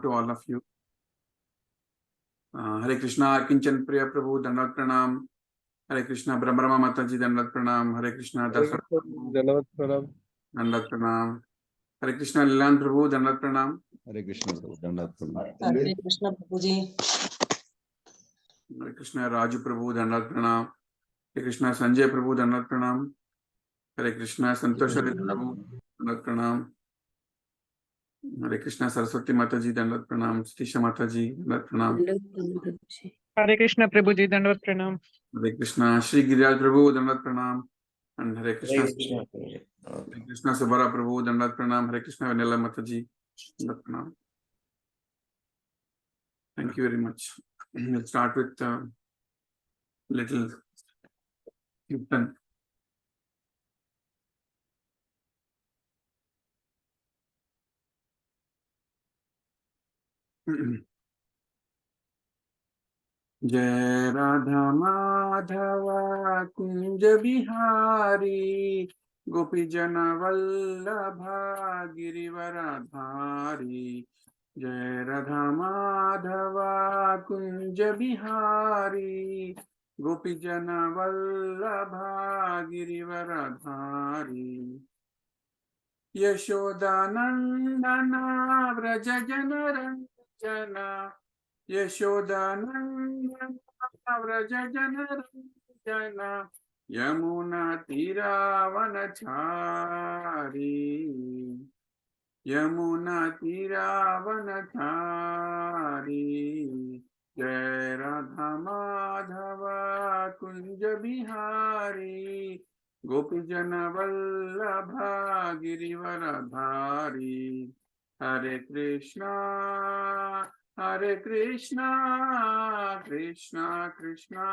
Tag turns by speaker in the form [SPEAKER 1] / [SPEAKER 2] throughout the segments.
[SPEAKER 1] to all of you. Hare Krishna, Kinchan Priya Prabhu, Dandat Pranam. Hare Krishna, Brahma Mataji, Dandat Pranam. Hare Krishna, Dasar
[SPEAKER 2] Dandavat Pranam.
[SPEAKER 1] Dandat Pranam. Hare Krishna, Lilananda Prabhu, Dandat Pranam.
[SPEAKER 3] Hare Krishna Prabhu, Dandat Pranam.
[SPEAKER 4] Hare Krishna Prabhuji.
[SPEAKER 1] Hare Krishna, Raju Prabhu, Dandat Pranam. Hare Krishna, Sanjay Prabhu, Dandat Pranam. Hare Krishna, Santosh Prabhu, Dandat Pranam. Hare Krishna, Saraswati Mataji, Dandat Pranam. Stisha Mataji, Dandat Pranam.
[SPEAKER 5] Hare Krishna Prabhuji, Dandavat Pranam.
[SPEAKER 1] Hare Krishna, Shri Giriraj Prabhu, Dandat Pranam. And Hare Krishna, Hare Krishna, Subhara Prabhu, Dandat Pranam. Hare Krishna, Vanilla Mataji, Dandat Pranam. Thank you very much. We'll start with little Kirtan. जय राधा माधव कुंज बिहारी गोपी जन वल्लभा गिरिवरधारी जय राधा माधव कुंज बिहारी गोपी जन वल्लभा गिरिवरधारी यशोदानंदना व्रज जन रंजना यशोदानंदना व्रज जन रंजना यमुना तीरावनचारी यमुना तीरावनचारी जय राधा माधव कुंज बिहारी गोपी जन वल्लभा गिरिवरधारी हरे कृष्णा कृष्णा कृष्णा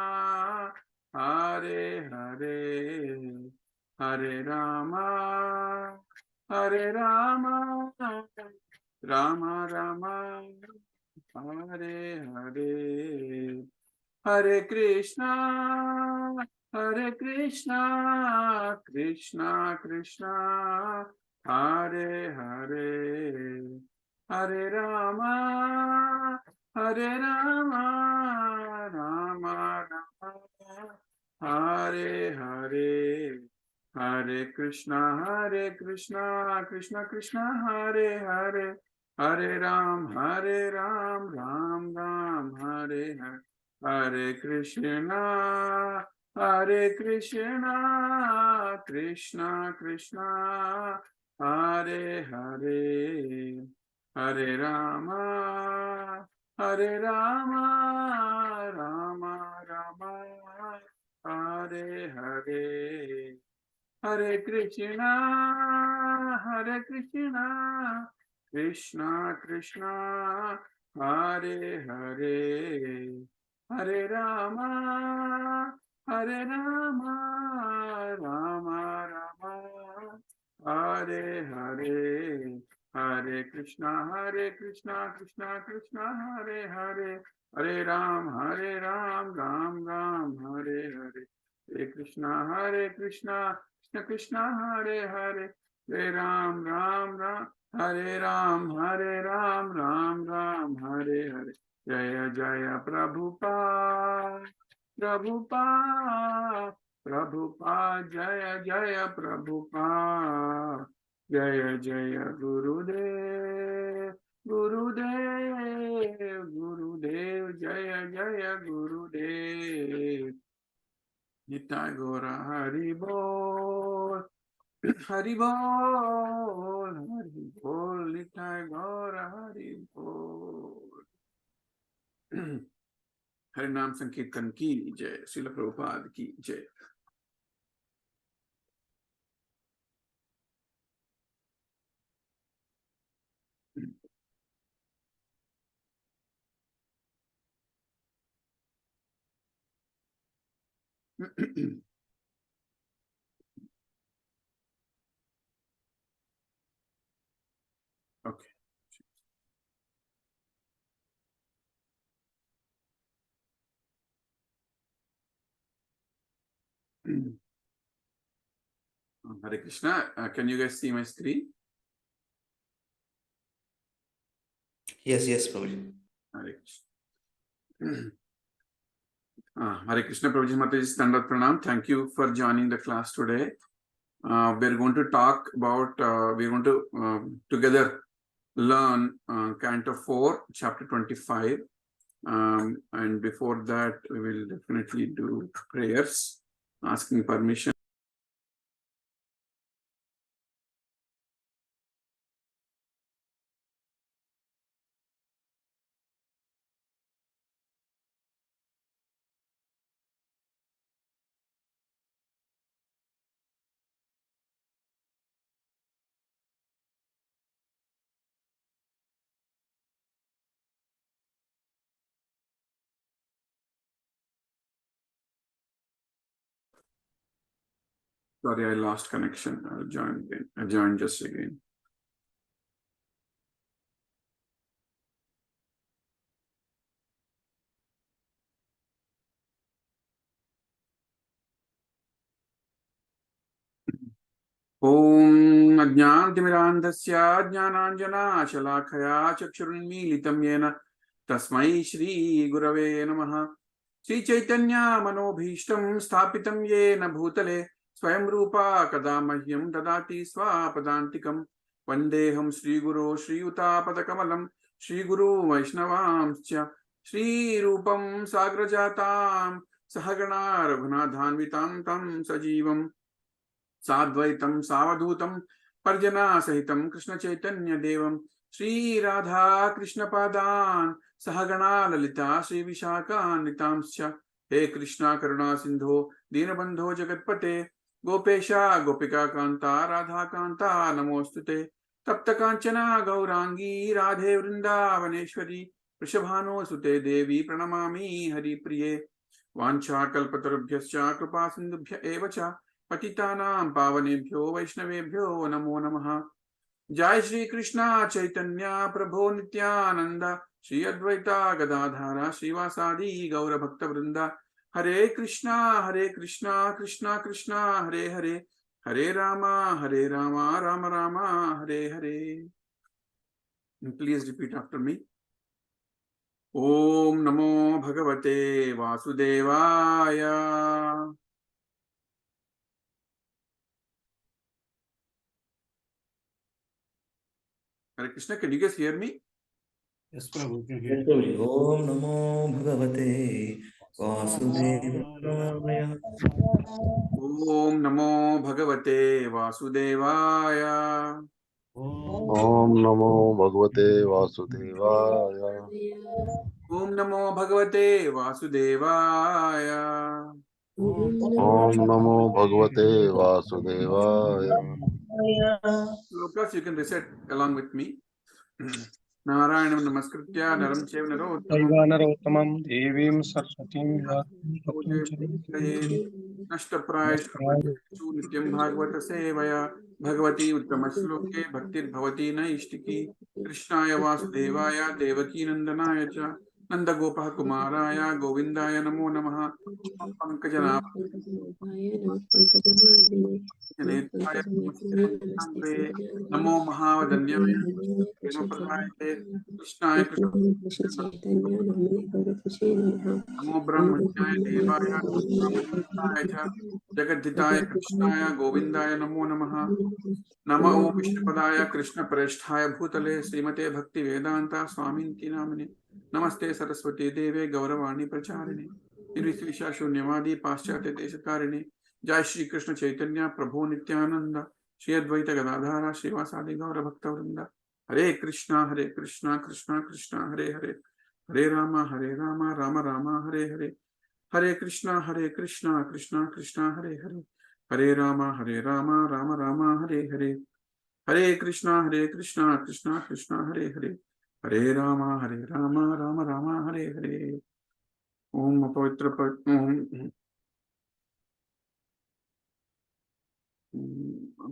[SPEAKER 1] हरे हरे हरे रामा राम राम हरे हरे हरे कृष्णा कृष्णा कृष्णा हरे हरे हरे राम राम राम हरे हरे हरे कृष्णा कृष्णा कृष्णा हरे हरे हरे राम राम राम हरे हरे हरे कृष्णा कृष्णा कृष्णा हरे हरे हरे राम राम राम हरे हरे हरे कृष्णा कृष्णा कृष्णा हरे हरे हरे राम राम राम हरे हरे हरे कृष्णा कृष्णा कृष्णा हरे हरे हरे राम राम राम हरे हरे हरे कृष्णा कृष्णा कृष्णा हरे हरे हरे राम राम हरे राम राम राम हरे हरे जय जय प्रभुपाद जय जय प्रभुपाद जय जय गुरुदेव जय जय गुरुदेव निताय गौर हरि बोल निताय गौर हरि बोल हरि नाम संकीर्तन की जय श्रील प्रभुपाद की जय Okay. Hare Krishna. Can you guys see my screen?
[SPEAKER 2] Yes, Prabhuji.
[SPEAKER 1] Hare Krishna. Hare Krishna, Prabhuji Mataji, Standard Pranam. Thank you for joining the class today. We're going to talk about, we're going to together learn Canto 4, chapter 25. And before that, we will definitely do prayers, asking permission. Sorry, I lost connection. I'll join again. I joined just again. Om Ajnantimirandasya Jnananjana Chakshurunmilitam Yena Tasmai Shri Gurave Namaha. Sri Chaitanya Manobhishtam Sthapitam Yena Bhutale Swayam Rupa Kadamahyam Dadati Swapadantikam Vandeham Sri Guru Sri Utapatakamalam Sri Guru Vaishnavamscha Sri Rupam Sagrajatam Sahagana Raghunadhanvitam Tam Sajivam साद्वैतम सावधूतम पर्जना सहितम Krishna Chaitanya देवम श्री राधा कृष्ण पादान सहगणा ललिता श्री विशाखान्वितांश्च हे कृष्णा करुणा सिंधो दीनबंधो जगत्पते गोपेशा गोपिका कांता राधा कांता नमोस्तुते तप्त कांचना गौरांगी राधे वृंदावनेश्वरी वृषभानुसुते देवी प्रणमामि हरिप्रिये वाञ्छाकल्पतरुभ्यश्च कृपा सिन्धुभ्य एव च पतितानां पावनेभ्यो वैष्णवेभ्यो नमो नमः। जय श्री कृष्णा चैतन्य प्रभो नित्यानंद श्री अद्वैता गदाधारा श्रीवासादि गौर भक्त वृंद Hare Krishna Krishna Krishna Hare Hare Hare Rama Ram Rama Hare Hare. Please repeat after me. ओम नमो भगवते वासुदेवाय। Hare Krishna, can you guys hear me?
[SPEAKER 4] Yes, Prabhu.
[SPEAKER 2] Yes, Prabhuji. Om Namo Bhagavate Vasudevaya.
[SPEAKER 1] Om Namo Bhagavate Vasudevaya.
[SPEAKER 3] Om Namo Bhagavate Vasudevaya.
[SPEAKER 1] Om Namo Bhagavate Vasudevaya.
[SPEAKER 3] Om Namo Bhagavate Vasudevaya.
[SPEAKER 1] Lokas, you can recite along with me. Narayanam Namaskritya Naram Chev Narottamam
[SPEAKER 4] दैवानरोत्तमं देवीं सरस्वतीं व्यासं
[SPEAKER 1] Puje Puje Nashtaprayesh Bhuteshu Nityam Bhagavata Sevaya Bhagavati Uttamaśloke Bhaktir Bhavati Naishtiki Krishnaya Vasudevaya Devaki Nandanaya Cha Nanda Gopah Kumaraya Govindaya Namo Namaha Pankajana Netraya Namaste Namo Mahavadanyaya Prema Pradayate Krishnaya Krishna Namo Brahmanyaya Devaya Brahmanyaya Cha Jagadhitaya Krishnaya Govindaya Namo Namaha Nama Om Vishnupadaya Krishna Prasthaya Bhutale Srimate Bhakti Vedanta Swaminti Namane Namaste Saraswati Deve Gauravani Pracharini Nirvisesha Shunyavadi Paschate Deshakarini Jai Shri Krishna Chaitanya Prabhu Nityananda Shri Advaita Gadadhara Srivasadi Gaura Bhakta Vrinda Hare Krishna Krishna Krishna Hare Hare Hare Rama Rama Rama Hare Hare Hare Krishna Krishna Krishna Hare Hare Hare Rama Rama Rama Hare Hare Hare Krishna Krishna Krishna Hare Hare Hare Rama Rama Rama Hare Hare Om Pavitra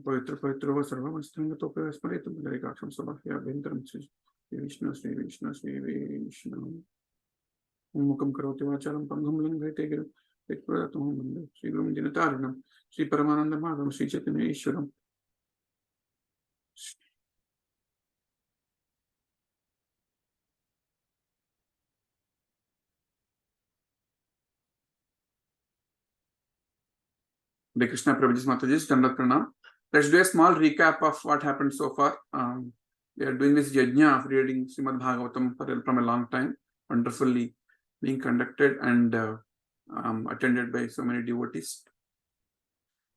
[SPEAKER 1] Pavitra Pavitra Sarvamastanga Tope Sparitam Garikaksham Sabhya Bhindram Sri Vishnu Mukam Karoti Vacharam Pangam Langate Giru Ekpuratam Manda Sri Guru Dinataranam Sri Paramananda Madham Sri Chaitanya Ishwaram Hare Krishna Prabhuji Mataji, Dandavat Pranam. Let's do a small recap of what happened so far. We are doing this yajna of reading Srimad Bhagavatam from a long time, wonderfully being conducted and attended by so many devotees.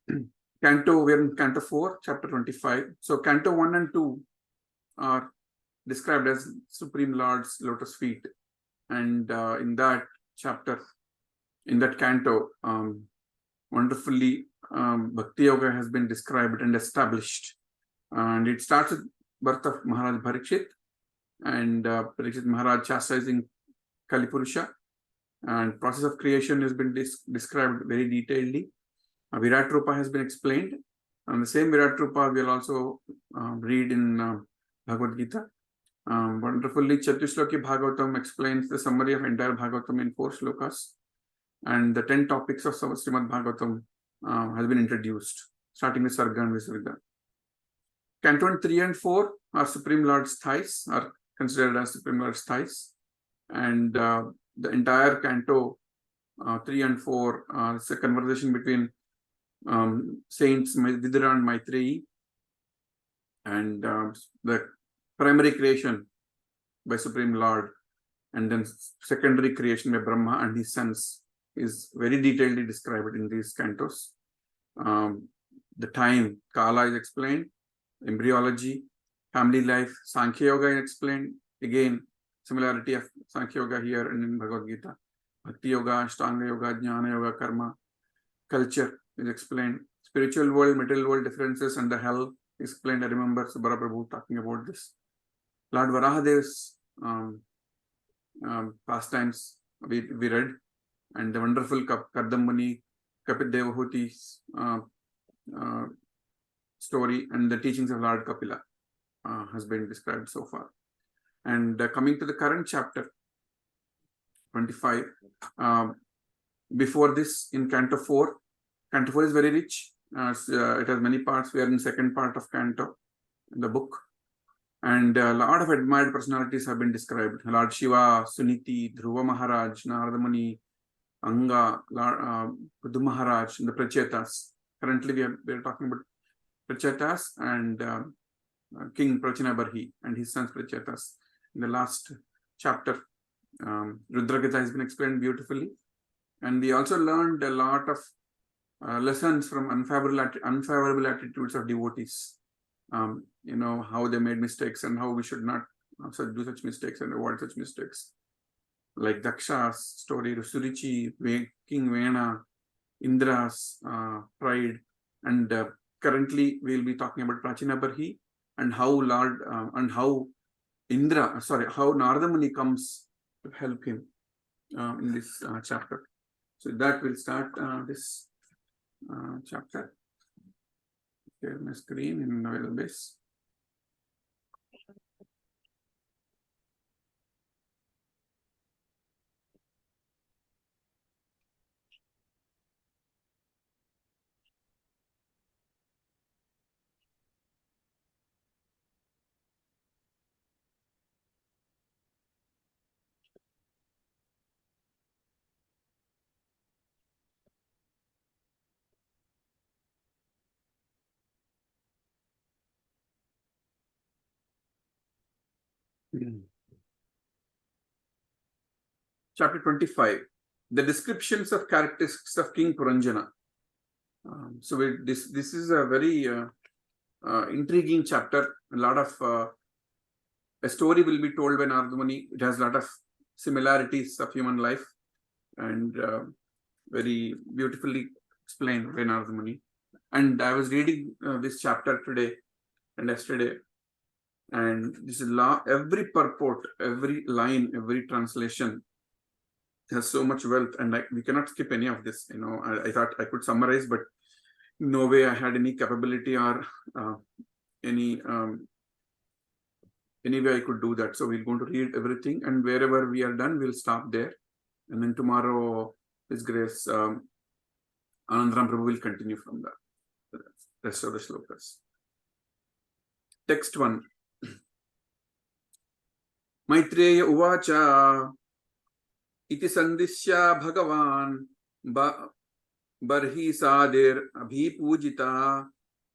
[SPEAKER 1] We're in Canto 4, chapter 25. So Canto 1 and 2 are described as Supreme Lord's lotus feet. And in that chapter, in that canto, wonderfully Bhakti Yoga has been described and established. And it starts with birth of Maharaj Parikshit and Parikshit Maharaj chastising Kalipurusha. And process of creation has been described very detailedly. Virat Rupa has been explained. And the same Virat Rupa we'll also read in Bhagavad Gita. Wonderfully, Chatusloki Bhagavatam explains the summary of entire Bhagavatam in 4 shlokas. And the 10 topics of Srimad Bhagavatam has been introduced, starting with Sarga and Visarga. Canto 3 and 4 are Supreme Lord's thighs, are considered as Supreme Lord's thighs. And the entire Canto 3 and 4 is a conversation between saints Vidura and Maitreyi, and the primary creation by Supreme Lord, and then secondary creation by Brahma and his sons is very detailedly described in these cantos. The time, Kala is explained, embryology, family life, Sankhya Yoga is explained. Again, similarity of Sankhya Yoga here and in Bhagavad Gita. Bhakti Yoga, Ashtanga Yoga, Jnana Yoga, Karma, culture is explained. Spiritual world, material world differences and the hell is explained. I remember Subara Prabhu talking about this. Lord Varahadev's pastimes we read, and the wonderful Kardamani, Kapil Devahuti's story and the teachings of Lord Kapila has been described so far. And coming to the current chapter, 25, before this in Canto 4, Canto 4 is very rich. It has many parts. We are in the second part of Canto, in the book. And a lot of admired personalities have been described. Lord Shiva, Suniti, Dhruva Maharaj, Narada Muni, Anga, Padu Maharaj, and the Prachetas. Currently, we are talking about Prachetas and King Prachinabarhi and his sons Prachetas. In the last chapter, Rudragita has been explained beautifully. And we also learned a lot of lessons from unfavorable attitudes of devotees. How they made mistakes and how we should not do such mistakes and avoid such mistakes. Like Daksha's story, Surichi, King Vena, Indra's pride, and currently we'll be talking about Prachinabarhi and how how Narada Muni comes to help him in this chapter. So that will start this chapter. Share my screen in Novel Base. Chapter 25, the descriptions of characteristics of King Puranjana. This is a very intriguing chapter. A lot of a story will be told by Narada Muni. It has a lot of similarities of human life and very beautifully explained by Narada Muni. And I was reading this chapter today and yesterday, and this is every purport, every line, every translation has so much wealth, and we cannot skip any of this. I thought I could summarize, but no way I had any capability or any way I could do that. So we're going to read everything, and wherever we are done, we'll stop there. And then tomorrow, His Grace, Anandaram Prabhu will continue from the rest of the shlokas. Text 1. Maitreya Uvacha Iti Sandisya Bhagavan Barhi sadir abhipujita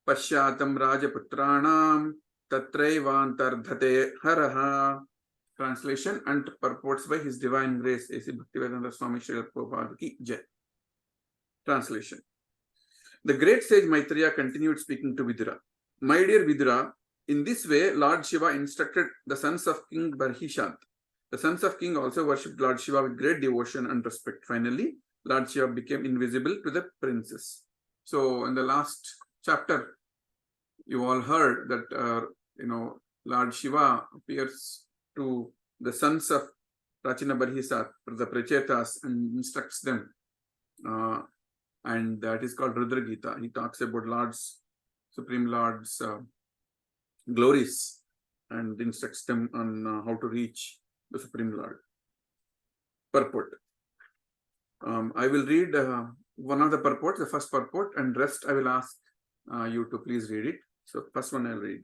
[SPEAKER 1] Pashyatam Rajaputranam Tatraivantarthate Haraha. Translation and purports by His Divine Grace A.C. Bhaktivedanta Swami Srila Prabhupada Ki Jai. Translation. The great sage Maitreya continued speaking to Vidura. My dear Vidura, in this way Lord Shiva instructed the sons of King Barhishant. The sons of King also worshipped Lord Shiva with great devotion and respect. Finally, Lord Shiva became invisible to the princes. So in the last chapter, you all heard that Lord Shiva appears to the sons of Prachina Barhisat, the Prachetas, and instructs them. And that is called Rudra Gita. He talks about Supreme Lord's glories and instructs them on how to reach the Supreme Lord. Purport. I will read one of the purports, the first purport, and rest I will ask you to please read it. So first one I'll read.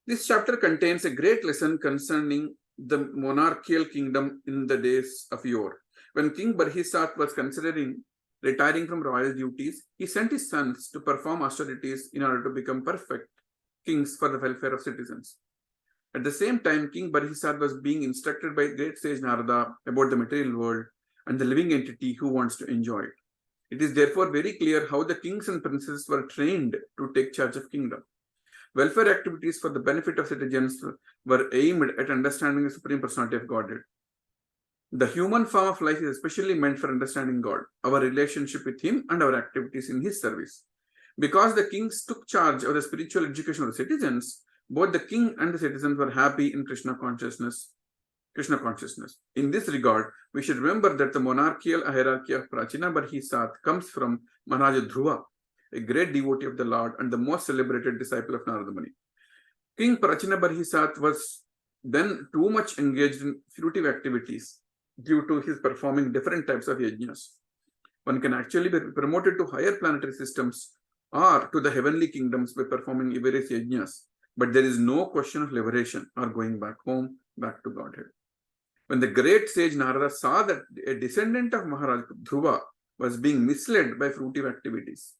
[SPEAKER 1] This chapter contains a great lesson concerning the monarchical kingdom in the days of yore. When King Barhisat was considering retiring from royal duties, he sent his sons to perform austerities in order to become perfect kings for the welfare of citizens. At the same time, King Barhisat was being instructed by great sage Narada about the material world and the living entity who wants to enjoy it. It is therefore very clear how the kings and princes were trained to take charge of kingdom. Welfare activities for the benefit of citizens were aimed at understanding the Supreme Personality of Godhead. The human form of life is especially meant for understanding God, our relationship with Him, and our activities in His service. Because the kings took charge of the spiritual education of the citizens, both the king and the citizens were happy in Krishna consciousness. In this regard, we should remember that the monarchical hierarchy of Prachina Barhisat comes from Maharaja Dhruva, a great devotee of the Lord and the most celebrated disciple of Narada Muni. King Prachina Barhisat was then too much engaged in fruitive activities due to his performing different types of yajnas. One can actually be promoted to higher planetary systems or to the heavenly kingdoms by performing various yajnas, but there is no question of liberation or going back home, back to Godhead. When the great sage Narada saw that a descendant of Maharaj Dhruva was being misled by fruitive activities,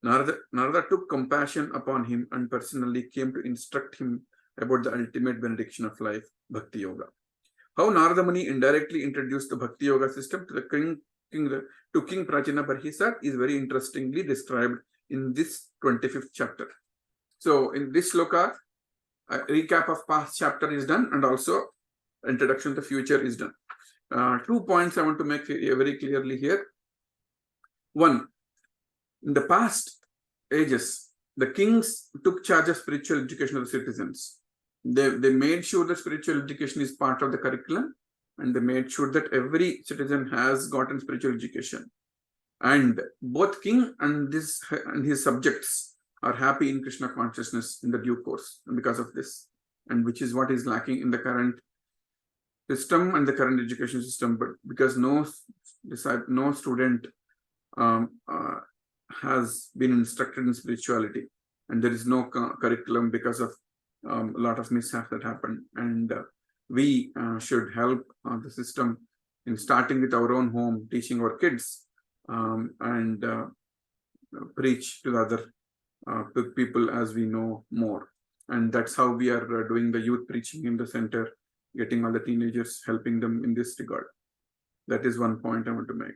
[SPEAKER 1] Narada took compassion upon him and personally came to instruct him about the ultimate benediction of life, Bhakti Yoga. How Narada Muni indirectly introduced the Bhakti Yoga system to King Prachina Barhisat is very interestingly described in this 25th chapter. So in this sloka, a recap of past chapter is done and also introduction to the future is done. 2 points I want to make very clearly here. One, in the past ages, the kings took charge of spiritual education of the citizens. They made sure that spiritual education is part of the curriculum, and they made sure that every citizen has gotten spiritual education. And both king and his subjects are happy in Krishna consciousness in the due course because of this, and which is what is lacking in the current system and the current education system. But because no student has been instructed in spirituality, and there is no curriculum because of a lot of mishaps that happen, and we should help the system in starting with our own home, teaching our kids and preach to the other people as we know more. And that's how we are doing the youth preaching in the center, getting all the teenagers, helping them in this regard. That is one point I want to make.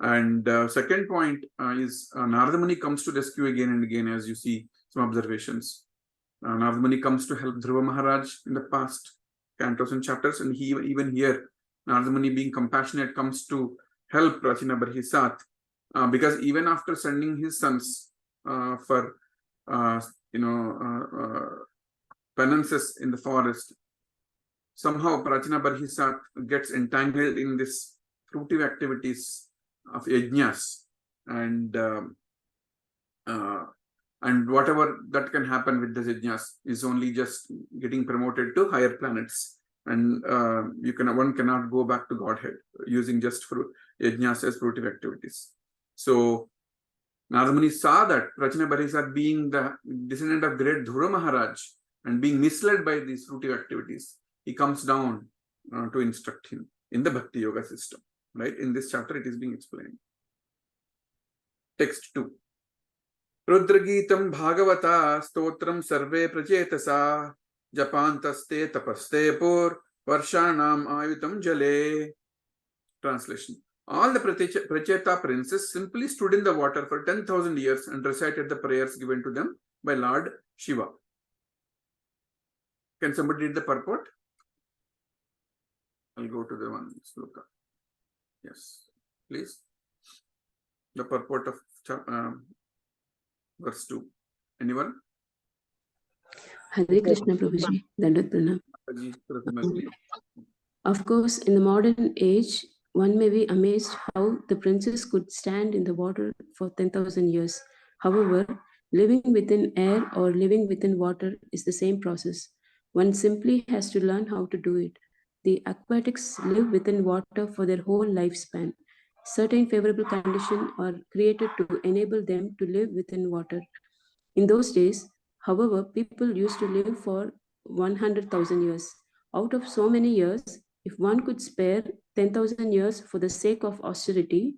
[SPEAKER 1] And second point is Narada Muni comes to rescue again and again, as you see some observations. Narada Muni comes to help Dhruva Maharaj in the past cantos and chapters, and even here, Narada Muni being compassionate comes to help Prachina Barhisat, because even after sending his sons for penances in the forest, somehow Prachina Barhisat gets entangled in this fruitive activities of yajnas, and whatever that can happen with the yajnas is only just getting promoted to higher planets, and one cannot go back to Godhead using just yajnas as fruitive activities. So Narada Muni saw that Prachina Barhisat, being the descendant of great Dhruva Maharaj and being misled by these fruitive activities, he comes down to instruct him in the Bhakti Yoga system. Right? In this chapter, it is being explained. Text 2. Rudragitam Bhagavata Stotram Sarve Prajetasa Japantaste Tapaste Pur Varshanam Ayutam Jale. Translation. All the Pracheta princes simply stood in the water for 10,000 years and recited the prayers given to them by Lord Shiva. Can somebody read the purport? I'll go to the one sloka. Yes, please. The purport of verse 2. Anyone?
[SPEAKER 6] Hare Krishna Prabhuji, Dandat Pranam. Of course, in the modern age, one may be amazed how the princess could stand in the water for 10,000 years. However, living within air or living within water is the same process. One simply has to learn how to do it. The aquatics live within water for their whole lifespan. Certain favorable conditions are created to enable them to live within water. In those days, however, people used to live for 100,000 years. Out of so many years, if one could spare 10,000 years for the sake of austerity,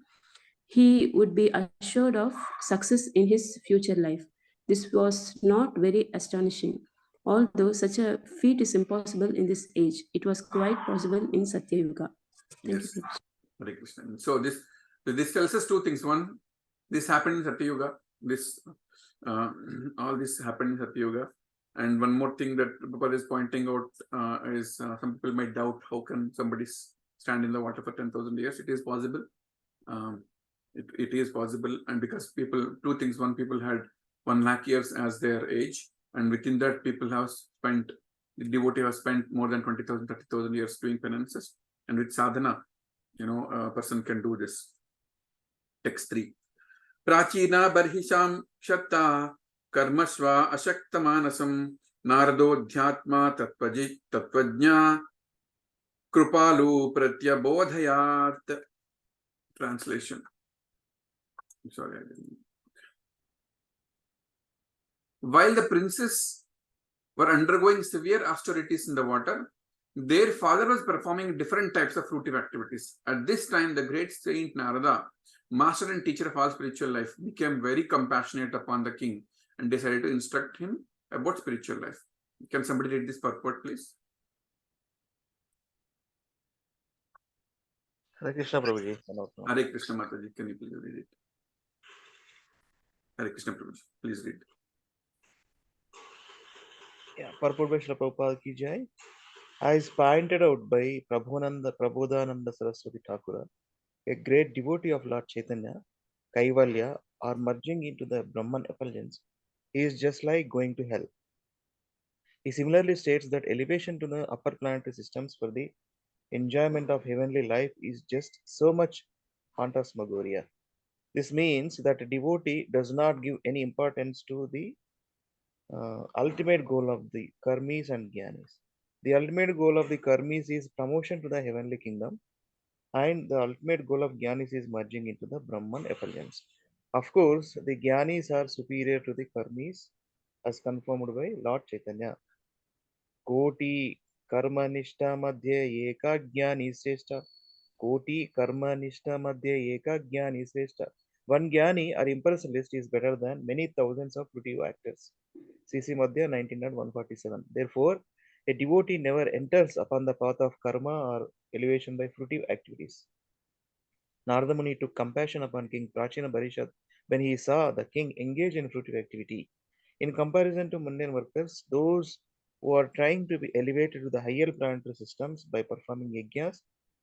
[SPEAKER 6] he would be assured of success in his future life. This was not very astonishing. Although such a feat is impossible in this age, it was quite possible in Satyayuga. Thank
[SPEAKER 1] Yes.
[SPEAKER 6] you.
[SPEAKER 1] Hare Krishna. So this tells us two things. One, this happened in Satyayuga. All this happened in Satyayuga. And one more thing that Prabhupada is pointing out is some people might doubt how can somebody stand in the water for 10,000 years. It is possible. It is possible. And because two things. One, people had 1 lakh years as their age. And within that, the devotee has spent more than 20,000, 30,000 years doing penances. And with sadhana, a person can do this. Text 3. Prachina barhisham shatta karmasva ashakta manasam narado dhyatma tatvajna krupalu pratyabodhayat. Translation. Sorry, I didn't. While the princes were undergoing severe austerities in the water, their father was performing different types of fruitive activities. At this time, the great saint Narada, master and teacher of all spiritual life, became very compassionate upon the king and decided to instruct him about spiritual life. Can somebody read this purport, please?
[SPEAKER 2] Hare Krishna Prabhuji.
[SPEAKER 1] Hare Krishna Mataji, can you please read it? Hare Krishna Prabhuji, please read.
[SPEAKER 2] Yeah, purport by Srila Prabhupada ki jai. As pointed out by Prabodhananda Saraswati Thakura, a great devotee of Lord Chaitanya, Kaivalya, or merging into the Brahman effulgence, is just like going to hell. He similarly states that elevation to the upper planetary systems for the enjoyment of heavenly life is just so much phantasmagoria. This means that a devotee does not give any importance to the ultimate goal of the karmis and jnanis. The ultimate goal of the karmis is promotion to the heavenly kingdom, and the ultimate goal of jnanis is merging into the Brahman effulgence. Of course, the jnanis are superior to the karmis as confirmed by Lord Chaitanya. Koti karma nishta madhya eka jnani sreshta. Koti karma nishta madhya eka jnani sreshta. One jnani or impersonalist is better than many thousands of fruitive actors. CC Madhya 19.147. Therefore, a devotee never enters upon the path of karma or elevation by fruitive activities. Narada Muni took compassion upon King Prachina Barishat when he saw the king engage in fruitive activity. In comparison to mundane workers, those who are trying to be elevated to the higher planetary systems by performing yajnas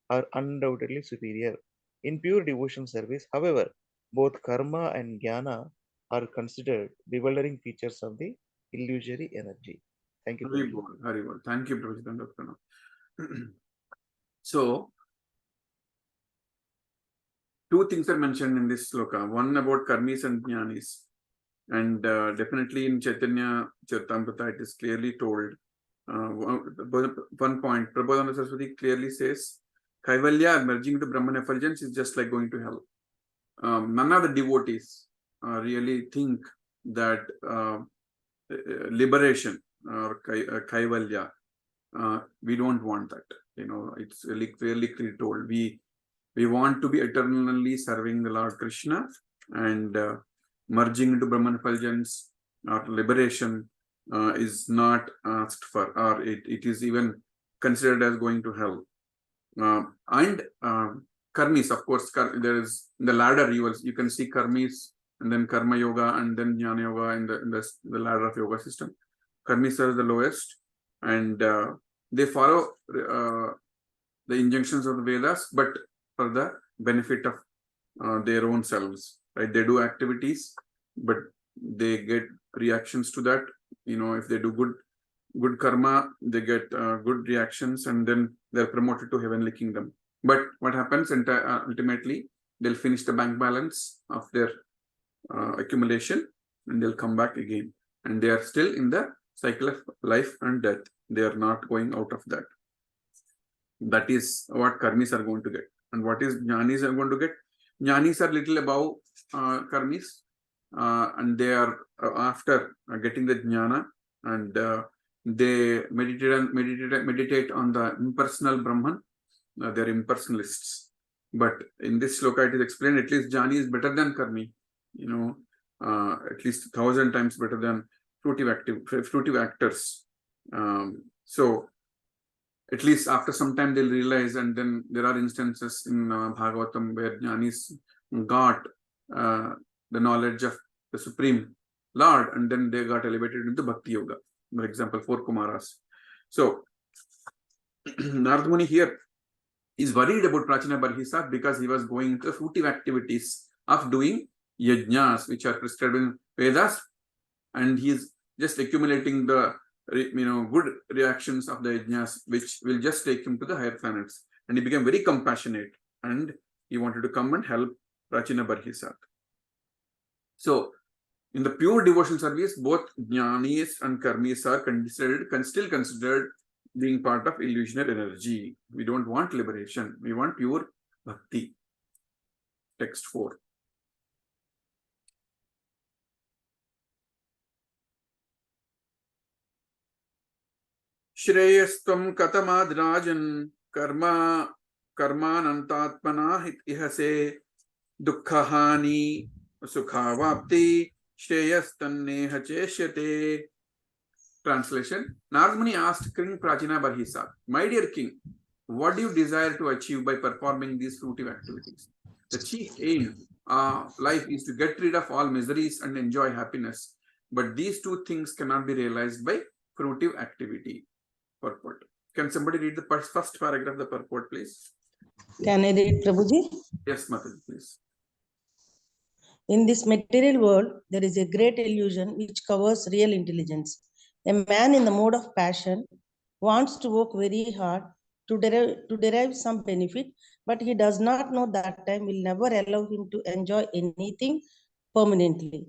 [SPEAKER 2] are undoubtedly superior. In pure devotion service, however, both karma and jnana are considered bewildering features of the illusory energy. Thank you.
[SPEAKER 1] Very well. Thank you, Prabhuji. So, two things are mentioned in this sloka. One about karmis and jnanis. And definitely in Chaitanya Charitamrita, it is clearly told. One point, Prabodhana Saraswati clearly says, Kaivalya, merging to Brahman effulgence, is just like going to hell. None of the devotees really think that liberation or Kaivalya, we don't want that. It's really clearly told. We want to be eternally serving the Lord Krishna, and merging into Brahman effulgence or liberation is not asked for, or it is even considered as going to hell. And karmis, of course, there is in the ladder you can see karmis, and then karma yoga, and then jnana yoga in the ladder of yoga system. Karmis are the lowest, and they follow the injunctions of the Vedas, but for the benefit of their own selves. Right? They do activities, but they get reactions to that. If they do good karma, they get good reactions, and then they're promoted to heavenly kingdom. But what happens ultimately, they'll finish the bank balance of their accumulation, and they'll come back again, and they are still in the cycle of life and death. They are not going out of that. That is what karmis are going to get. And what is jnanis are going to get? Jnanis are little above karmis, and they are after getting the jnana, and they meditate on the impersonal Brahman. They are impersonalists. But in this sloka, it is explained at least jnani is better than karmi. At least 1,000 times better than fruitive actors. So at least after some time they'll realize, and then there are instances in Bhagavatam where jnanis got the knowledge of the Supreme Lord, and then they got elevated into Bhakti Yoga. For example, 4 Kumaras. So Narad Muni here is worried about Prachina Barhisat because he was going into fruitive activities of doing yajnas, which are prescribed in Vedas, and he is just accumulating the good reactions of the yajnas, which will just take him to the higher planets. And he became very compassionate, and he wanted to come and help Prachina Barhisat. So in the pure devotional service, both jnanis and karmis are still considered being part of illusionary energy. We don't want liberation. We want pure bhakti. Text 4. Shreyastvam katamad rajan karmanantatmana ihase dukkhahani sukhavapti shreyastanneha cheshyate. Translation. Narad Muni asked King Prachina Barhisat, "My dear king, what do you desire to achieve by performing these fruitive activities? The chief aim of life is to get rid of all miseries and enjoy happiness. But these two things cannot be realized by fruitive activity." Purport. Can somebody read the first paragraph of the purport, please?
[SPEAKER 7] Can I read, Prabhuji?
[SPEAKER 1] Yes, Mataji, please.
[SPEAKER 7] In this material world, there is a great illusion which covers real intelligence. A man in the mode of passion wants to work very hard to derive some benefit, but he does not know that time will never allow him to enjoy anything permanently.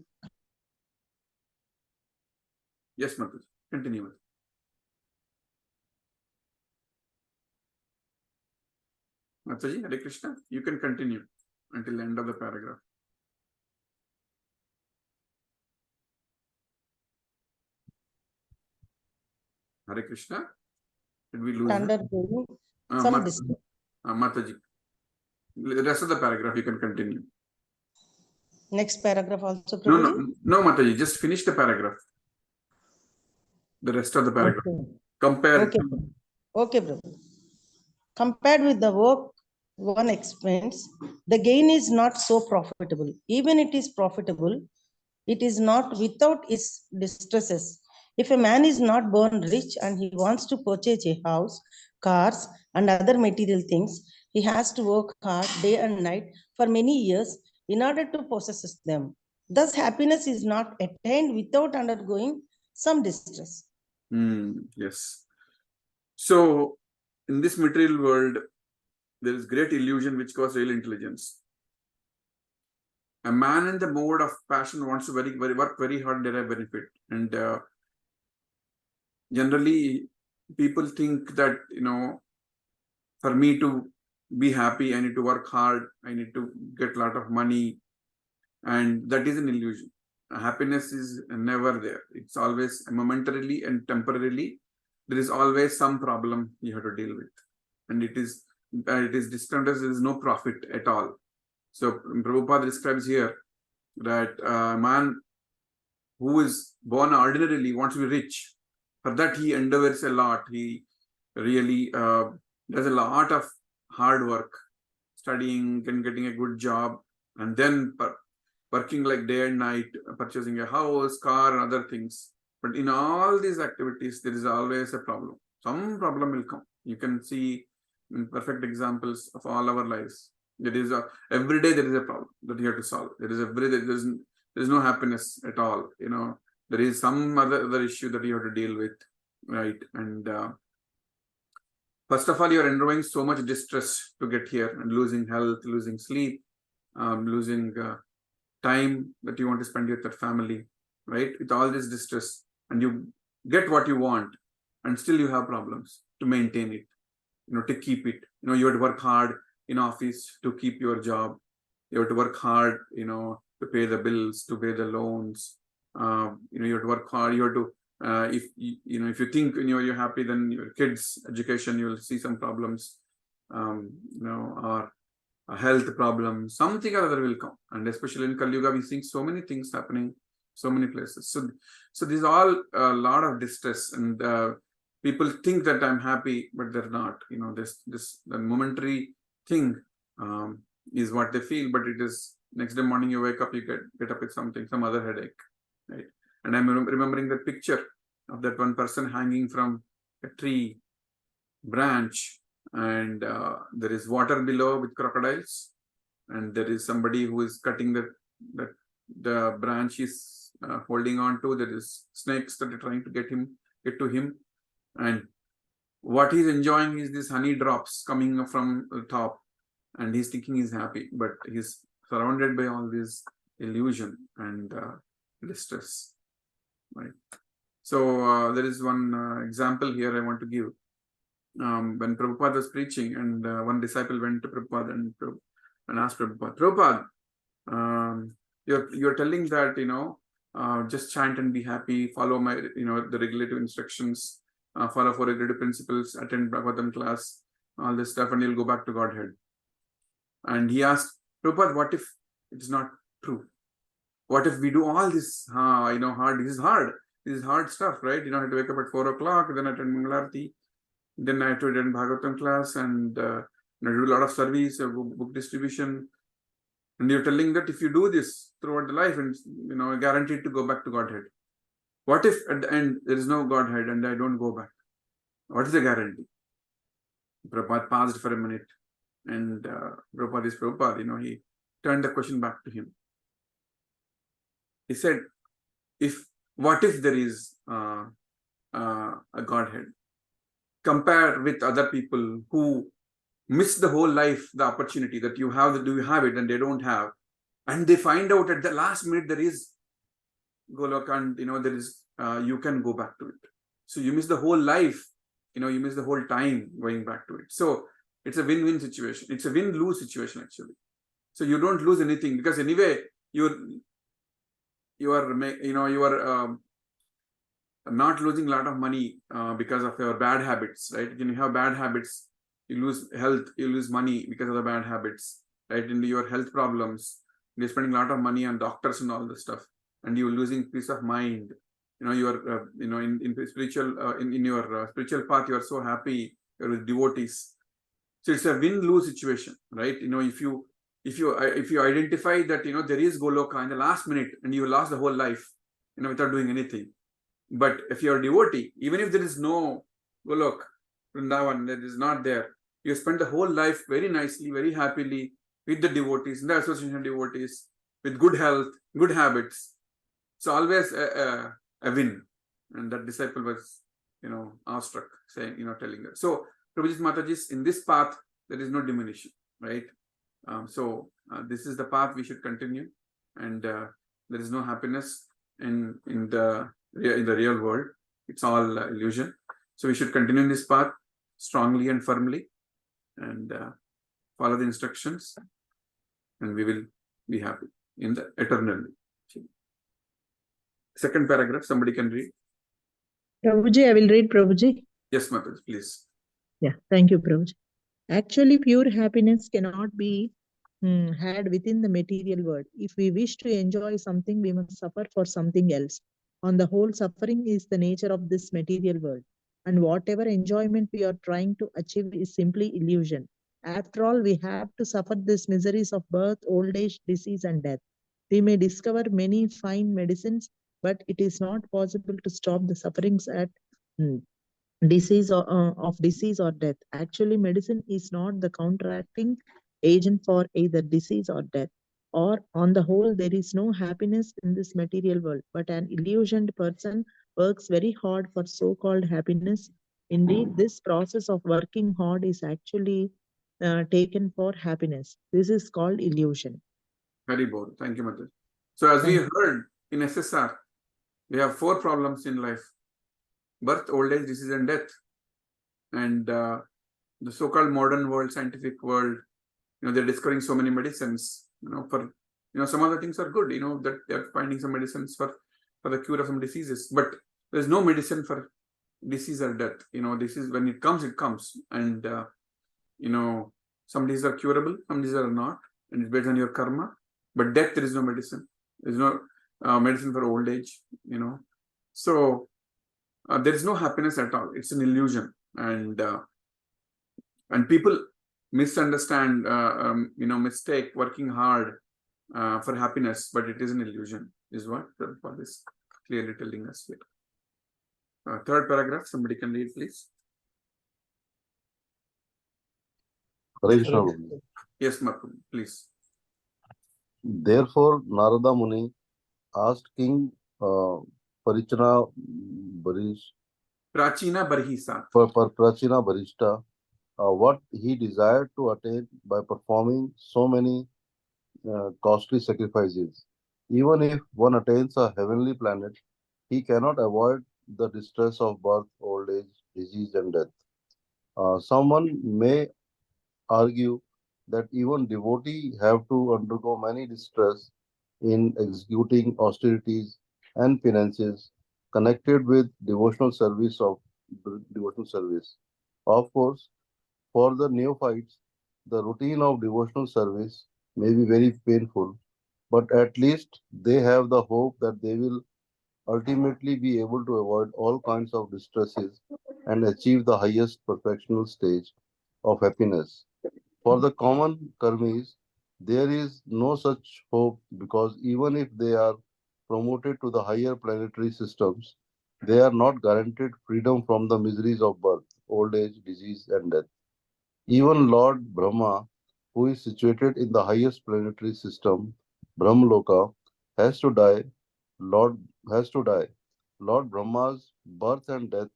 [SPEAKER 1] Yes, Mataji. Continue. Mataji, Hare Krishna, you can continue until the end of the paragraph. Hare Krishna. Did we lose
[SPEAKER 7] Undergoing some distress.
[SPEAKER 1] Mataji. The rest of the paragraph you can continue.
[SPEAKER 7] Next paragraph also, Prabhuji?
[SPEAKER 1] No, Mataji. Just finish the paragraph. The rest of the paragraph.
[SPEAKER 7] Okay.
[SPEAKER 1] Compared.
[SPEAKER 7] Okay, Prabhuji. Compared with the work one expends, the gain is not so profitable. Even it is profitable, it is not without its distresses. If a man is not born rich and he wants to purchase a house, cars, and other material things, he has to work hard day and night for many years in order to possess them. Thus, happiness is not attained without undergoing some distress.
[SPEAKER 1] Yes. So, in this material world, there is great illusion which causes real intelligence. A man in the mode of passion wants to work very hard and derive benefit. And generally, people think that, for me to be happy, I need to work hard, I need to get a lot of money. And that is an illusion. Happiness is never there. It's always momentarily and temporarily. There is always some problem you have to deal with. And it is distant as there is no profit at all. So Prabhupada describes here that a man who is born ordinarily wants to be rich. For that, he endeavors a lot. He really does a lot of hard work, studying and getting a good job, and then working like day and night, purchasing a house, car, and other things. But in all these activities, there is always a problem. Some problem will come. You can see perfect examples of all our lives. There is every day there is a problem that you have to solve. There is no happiness at all. There is some other issue that you have to deal with, right? And first of all, you are undergoing so much distress to get here, and losing health, losing sleep, losing time that you want to spend with your family, right? With all this distress, and you get what you want, and still you have problems to maintain it, to keep it. You have to work hard in office to keep your job. You have to work hard, to pay the bills, to pay the loans. You have to work hard. You have to, if you think you're happy, then your kids' education, you'll see some problems, or a health problem, something or other will come. And especially in Kali Yuga, we see so many things happening, so many places. So this is all a lot of distress, and people think that I'm happy, but they're not. The momentary thing is what they feel, but it is next day morning you wake up, you get up with some other headache, right? And I'm remembering the picture of that one person hanging from a tree branch, and there is water below with crocodiles, and there is somebody who is cutting the branch is holding on to. There is snakes that are trying to get to him, and what he's enjoying is these honey drops coming from the top, and he's thinking he's happy, but he's surrounded by all this illusion and distress, right? So there is one example here I want to give. When Prabhupada was preaching, and one disciple went to Prabhupada and asked Prabhupada, you're telling that just chant and be happy, follow my the regulative instructions, follow 4 regulative principles, attend Bhagavatam class, all this stuff, and you'll go back to Godhead. And he asked Prabhupada, what if it's not true? What if we do all this hard? This is hard stuff, right? I have to wake up at 4 o'clock, then attend Mangalarti, then I have to attend Bhagavatam class, and do a lot of service, book distribution. And you're telling that if you do this throughout the life, and guaranteed to go back to Godhead. What if at the end there is no Godhead and I don't go back? What is the guarantee? Prabhupada paused for a minute, and Prabhupada is Prabhupada. He turned the question back to him. He said, what if there is a Godhead? Compare with other people who miss the whole life, the opportunity that you have, do you have it, and they don't have, and they find out at the last minute there is Goloka, and there is you can go back to it. So you miss the whole life, you miss the whole time going back to it. So it's a win-win situation. It's a win-lose situation actually. So you don't lose anything, because anyway you are not losing a lot of money because of your bad habits, right? When you have bad habits, you lose health, you lose money because of the bad habits, right? Into your health problems, you're spending a lot of money on doctors and all this stuff, and you're losing peace of mind. You are in spiritual in your spiritual path, you are so happy, you're with devotees. So it's a win-lose situation, right? If you identify that there is Goloka in the last minute, and you lost the whole life without doing anything. But if you're a devotee, even if there is no Golok, Vrindavan, that is not there, you spend the whole life very nicely, very happily with the devotees, in the association of devotees, with good health, good habits. So always a win. And that disciple was, awestruck, saying, telling that. So Prabhuji Mataji's, in this path, there is no diminution, right? So this is the path we should continue, and there is no happiness in the real world. It's all illusion. So we should continue in this path strongly and firmly, and follow the instructions, and we will be happy in the eternally. Second paragraph, somebody can read.
[SPEAKER 8] Prabhuji, I will read, Prabhuji.
[SPEAKER 1] Yes, Mataji, please.
[SPEAKER 8] Yeah, thank you, Prabhuji. Actually, pure happiness cannot be had within the material world. If we wish to enjoy something, we must suffer for something else. On the whole, suffering is the nature of this material world. And whatever enjoyment we are trying to achieve is simply illusion. After all, we have to suffer these miseries of birth, old age, disease, and death. We may discover many fine medicines, but it is not possible to stop the sufferings at mm, disease or of disease or death. Actually, medicine is not the counteracting agent for either disease or death. Or on the whole, there is no happiness in this material world, but an illusioned person works very hard for so-called happiness. Indeed, this process of working hard is actually taken for happiness. This is called illusion.
[SPEAKER 1] Very bold. Thank you, Mother. So as we heard in SSR, we have 4 problems in life: birth, old age, disease, and death. And the so-called modern world, scientific world, they're discovering so many medicines, for, some other things are good, that they're finding some medicines for the cure of some diseases, but there's no medicine for disease or death. This is when it comes, and, some diseases are curable, some diseases are not, and it's based on your karma. But death, there is no medicine. There's no medicine for old age, So there is no happiness at all. It's an illusion. And people misunderstand, mistake working hard for happiness, but it is an illusion, is what Prabhupada is clearly telling us here. Third paragraph, somebody can read, please.
[SPEAKER 3] Hare Krishna.
[SPEAKER 1] Yes, Markum, please.
[SPEAKER 3] Therefore, Narada Muni asked King Prachina Barishta what he desired to attain by performing so many costly sacrifices. Even if one attains a heavenly planet, he cannot avoid the distress of birth, old age, disease, and death. Someone may argue that even devotees have to undergo many distress in executing austerities and penances connected with devotional service. Of course, for the neophytes, the routine of devotional service may be very painful, but at least they have the hope that they will ultimately be able to avoid all kinds of distresses and achieve the highest perfectional stage of happiness. For the common karmis, there is no such hope because even if they are promoted to the higher planetary systems, they are not guaranteed freedom from the miseries of birth, old age, disease, and death. Even Lord Brahma, who is situated in the highest planetary system, Brahmaloka, has to die. Lord has to die. Lord Brahma's birth and death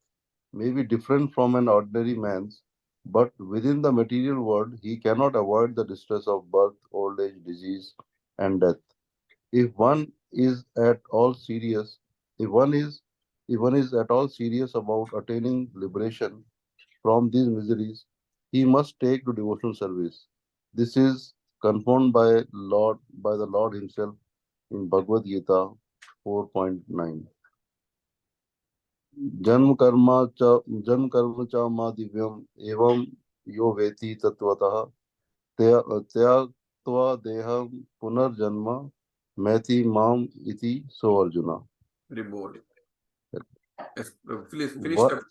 [SPEAKER 3] may be different from an ordinary man's, but within the material world, he cannot avoid the distress of birth, old age, disease, and death. If one is at all serious, if one is if one is at all serious about attaining liberation from these miseries, he must take to devotional service. This is confirmed by the Lord Himself in Bhagavad Gita 4.9. जन्म कर्म च मा दिव्यम एवं यो वेति तत्वतः त्याक्त्वा देहं पुनर्जन्म मैति माम इति सो arjuna.
[SPEAKER 1] Yes, please finish
[SPEAKER 3] What,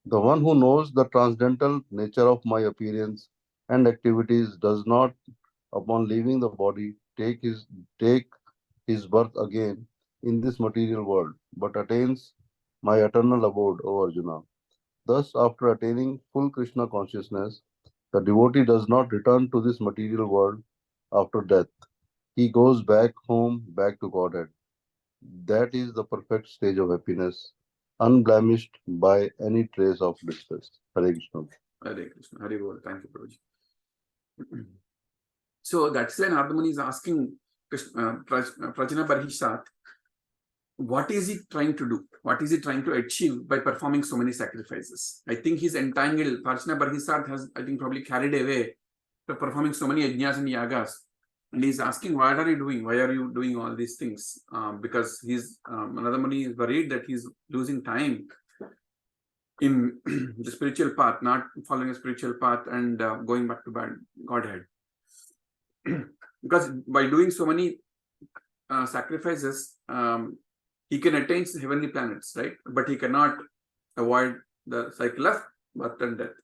[SPEAKER 1] the
[SPEAKER 3] the one who knows the transcendental nature of my appearance and activities does not, upon leaving the body, take his birth again in this material world, but attains my eternal abode, O Arjuna. Thus, after attaining full Krishna consciousness, the devotee does not return to this material world after death. He goes back home, back to Godhead. That is the perfect stage of happiness, unblemished by any trace of distress. Hare Krishna.
[SPEAKER 1] Hare Krishna. Hare Bol. Thank you, Prabhuji. So that's when Ardhamani is asking Prachina Barhishat, what is he trying to do? What is he trying to achieve by performing so many sacrifices? I think he's entangled. Prachina Barhishat has, I think, probably carried away by performing so many yajnas and yagas. And he's asking, what are you doing? Why are you doing all these things? Because he's, Ardhamani is worried that he's losing time in the spiritual path, not following a spiritual path and going back to Godhead. because by doing so many sacrifices, he can attain heavenly planets, right? But he cannot avoid the cycle of birth and death.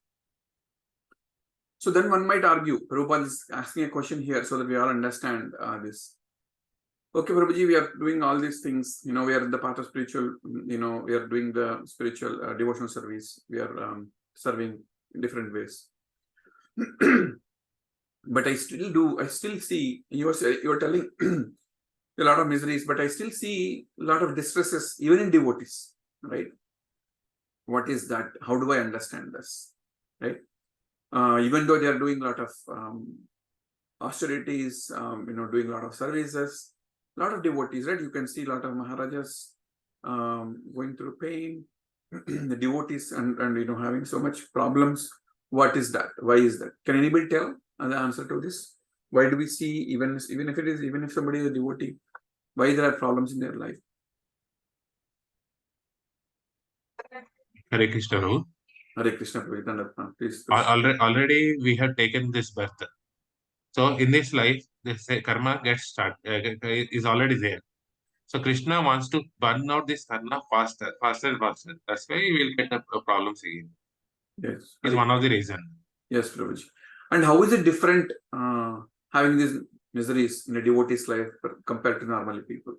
[SPEAKER 1] So then one might argue, Prabhupada is asking a question here so that we all understand this. Okay, Prabhuji, we are doing all these things, we are in the path of spiritual, we are doing the spiritual devotional service, we are serving in different ways. But I still see, you are telling a lot of miseries, but I still see a lot of distresses, even in devotees, right? What is that? How do I understand this, right? Even though they are doing a lot of austerities, doing a lot of services, a lot of devotees, right? You can see a lot of Maharajas going through pain, the devotees and having so much problems. What is that? Why is that? Can anybody tell the answer to this? Why do we see, even if somebody is a devotee, why there are problems in their life?
[SPEAKER 9] Hare Krishna, no?
[SPEAKER 1] Hare Krishna, please.
[SPEAKER 9] Already we have taken this birth. So in this life, this karma is already there. So Krishna wants to burn out this karma faster and faster. That's why we will get the problems again.
[SPEAKER 1] Yes.
[SPEAKER 9] Is one of the reasons.
[SPEAKER 1] Yes, Prabhuji. And how is it different having these miseries in a devotee's life compared to normal people?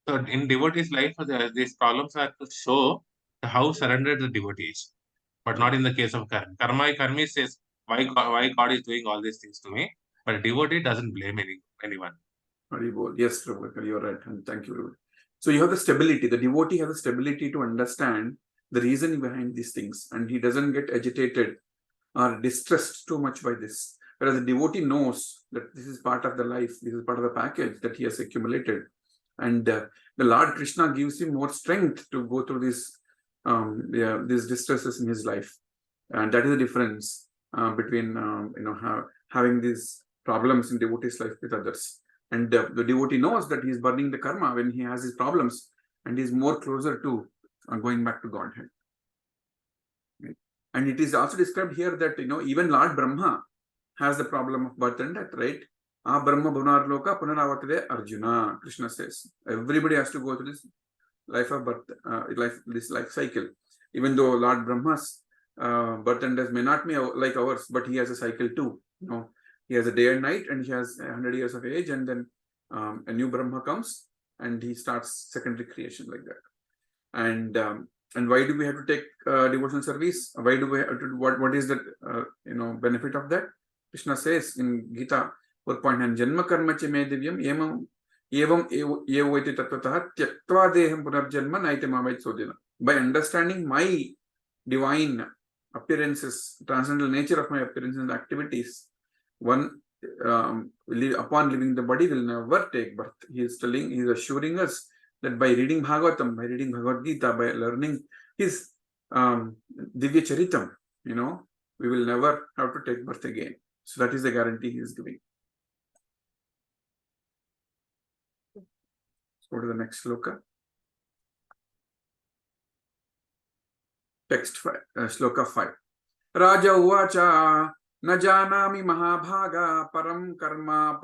[SPEAKER 9] So in devotee's life, these problems are to show how surrendered the devotee is, but not in the case of karma. Karma says why God is doing all these things to me, but devotee doesn't blame anyone.
[SPEAKER 1] Yes, Prabhupada, you're right, and thank you, Prabhupada. So you have the stability. The devotee has the stability to understand the reason behind these things, and he doesn't get agitated or distressed too much by this. Whereas the devotee knows that this is part of the life, this is part of the package that he has accumulated, and the Lord Krishna gives him more strength to go through these distresses in his life, and that is the difference between having these problems in devotee's life with others. And the devotee knows that he is burning the karma when he has his problems, and he is more closer to going back to Godhead. Right? And it is also described here that even Lord Brahma has the problem of birth and death, right? Brahma bhunar loka punaravatide Arjuna, Krishna says. Everybody has to go through this life of birth, this life cycle. Even though Lord Brahma's birth and death may not be like ours, but he has a cycle too. He has a day and night, and he has 100 years of age, and then a new Brahma comes, and he starts secondary creation like that. And why do we have to take devotional service? Why do we have to? What is the benefit of that? Krishna says in Gita 4.9, Janma karma che me divyam evam evoti tattvatah tyaktva deham punarjanma naite mamait sodina. By understanding my divine appearances, transcendental nature of my appearances and activities, one upon leaving the body will never take birth. He is assuring us that by reading Bhagavatam, by reading Bhagavad Gita, by learning his Divya Charitam, we will never have to take birth again. So that is the guarantee he is giving. Let's go to the next sloka. Text 5, sloka 5. Raja uvacha na janami mahabhaga param karma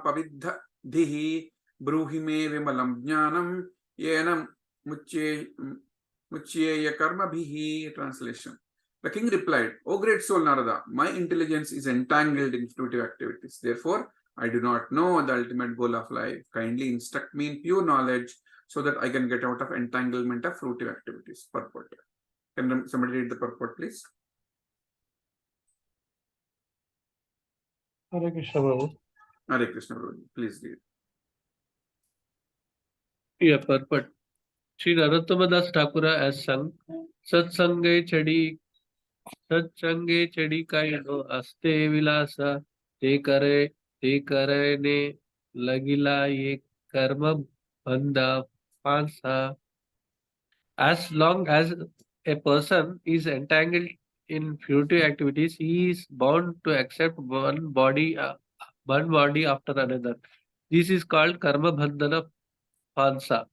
[SPEAKER 1] pavidha dhihi bruhime vimalam jnanam yenam muchyeya karma bhihi. Translation. The king replied, O great soul Narada, my intelligence is entangled in fruitive activities. Therefore, I do not know the ultimate goal of life. Kindly instruct me in pure knowledge so that I can get out of entanglement of fruitive activities. Purport. Can somebody read the purport, please?
[SPEAKER 4] Hare Krishna, Prabhu.
[SPEAKER 1] Hare Krishna, Prabhu. Please read.
[SPEAKER 4] Yeah, purport. Sri Narottama Das Thakura has sung Satsange Chadi Kaino Aste Vilasa Te Kare Ne Lagila Ye Karma Banda Pansa. As long as a person is entangled in fruitive activities, he is bound to accept one body after another. This is called karma bandhana pansa,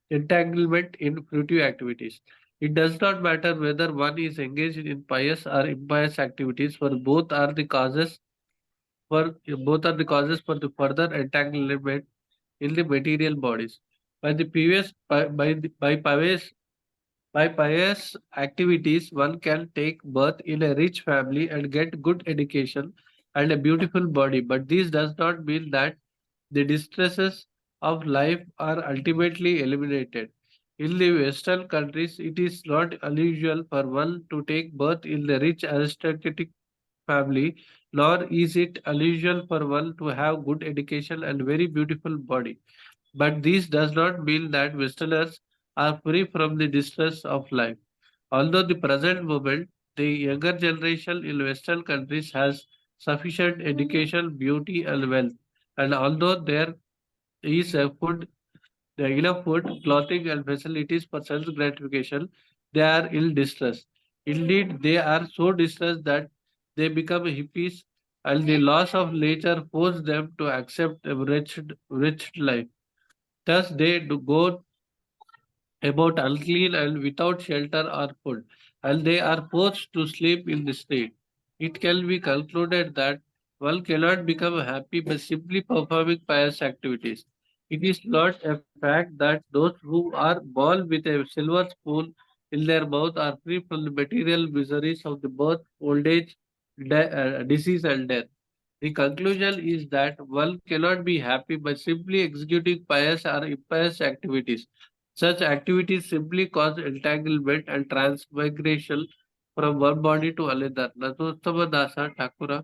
[SPEAKER 4] entanglement in fruitive activities. It does not matter whether one is engaged in pious or impious activities, for both are the causes both are the causes for the further entanglement in the material bodies. By the previous by pious activities, one can take birth in a rich family and get good education and a beautiful body. But this does not mean that the distresses of life are ultimately eliminated. In the Western countries, it is not unusual for one to take birth in the rich aristocratic family, nor is it unusual for one to have good education and very beautiful body. But this does not mean that Westerners are free from the distress of life. Although the present moment, the younger generation in Western countries has sufficient education, beauty, and wealth, and although there is enough food, clothing, and facilities for self gratification, they are in distress. Indeed, they are so distressed that they become hippies, and the loss of nature forces them to accept a wretched life. Thus, they do go about unclean and without shelter or food, and they are forced to sleep in the street. It can be concluded that one cannot become happy by simply performing pious activities. It is not a fact that those who are born with a silver spoon in their mouth are free from the material miseries of the birth, old age, disease, and death. The conclusion is that one cannot be happy by simply executing pious or impious activities. Such activities simply cause entanglement and transmigration from one body to another. Natotama Dasa Thakura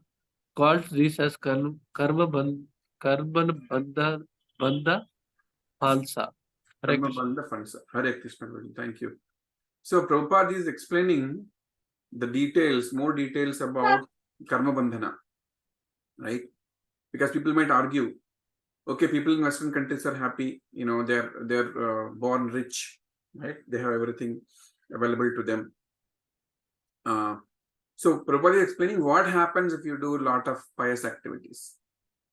[SPEAKER 4] calls this as karma bandha falsa. Hare
[SPEAKER 1] Karma
[SPEAKER 4] Krishna.
[SPEAKER 1] Bandha Fansa. Hare Krishna. Thank you. So Prabhupada is explaining the details, more details about Karma Bandhana, right? Because people might argue, okay, people in Western countries are happy, they're born rich, right? They have everything available to them. So Prabhupada is explaining what happens if you do a lot of pious activities.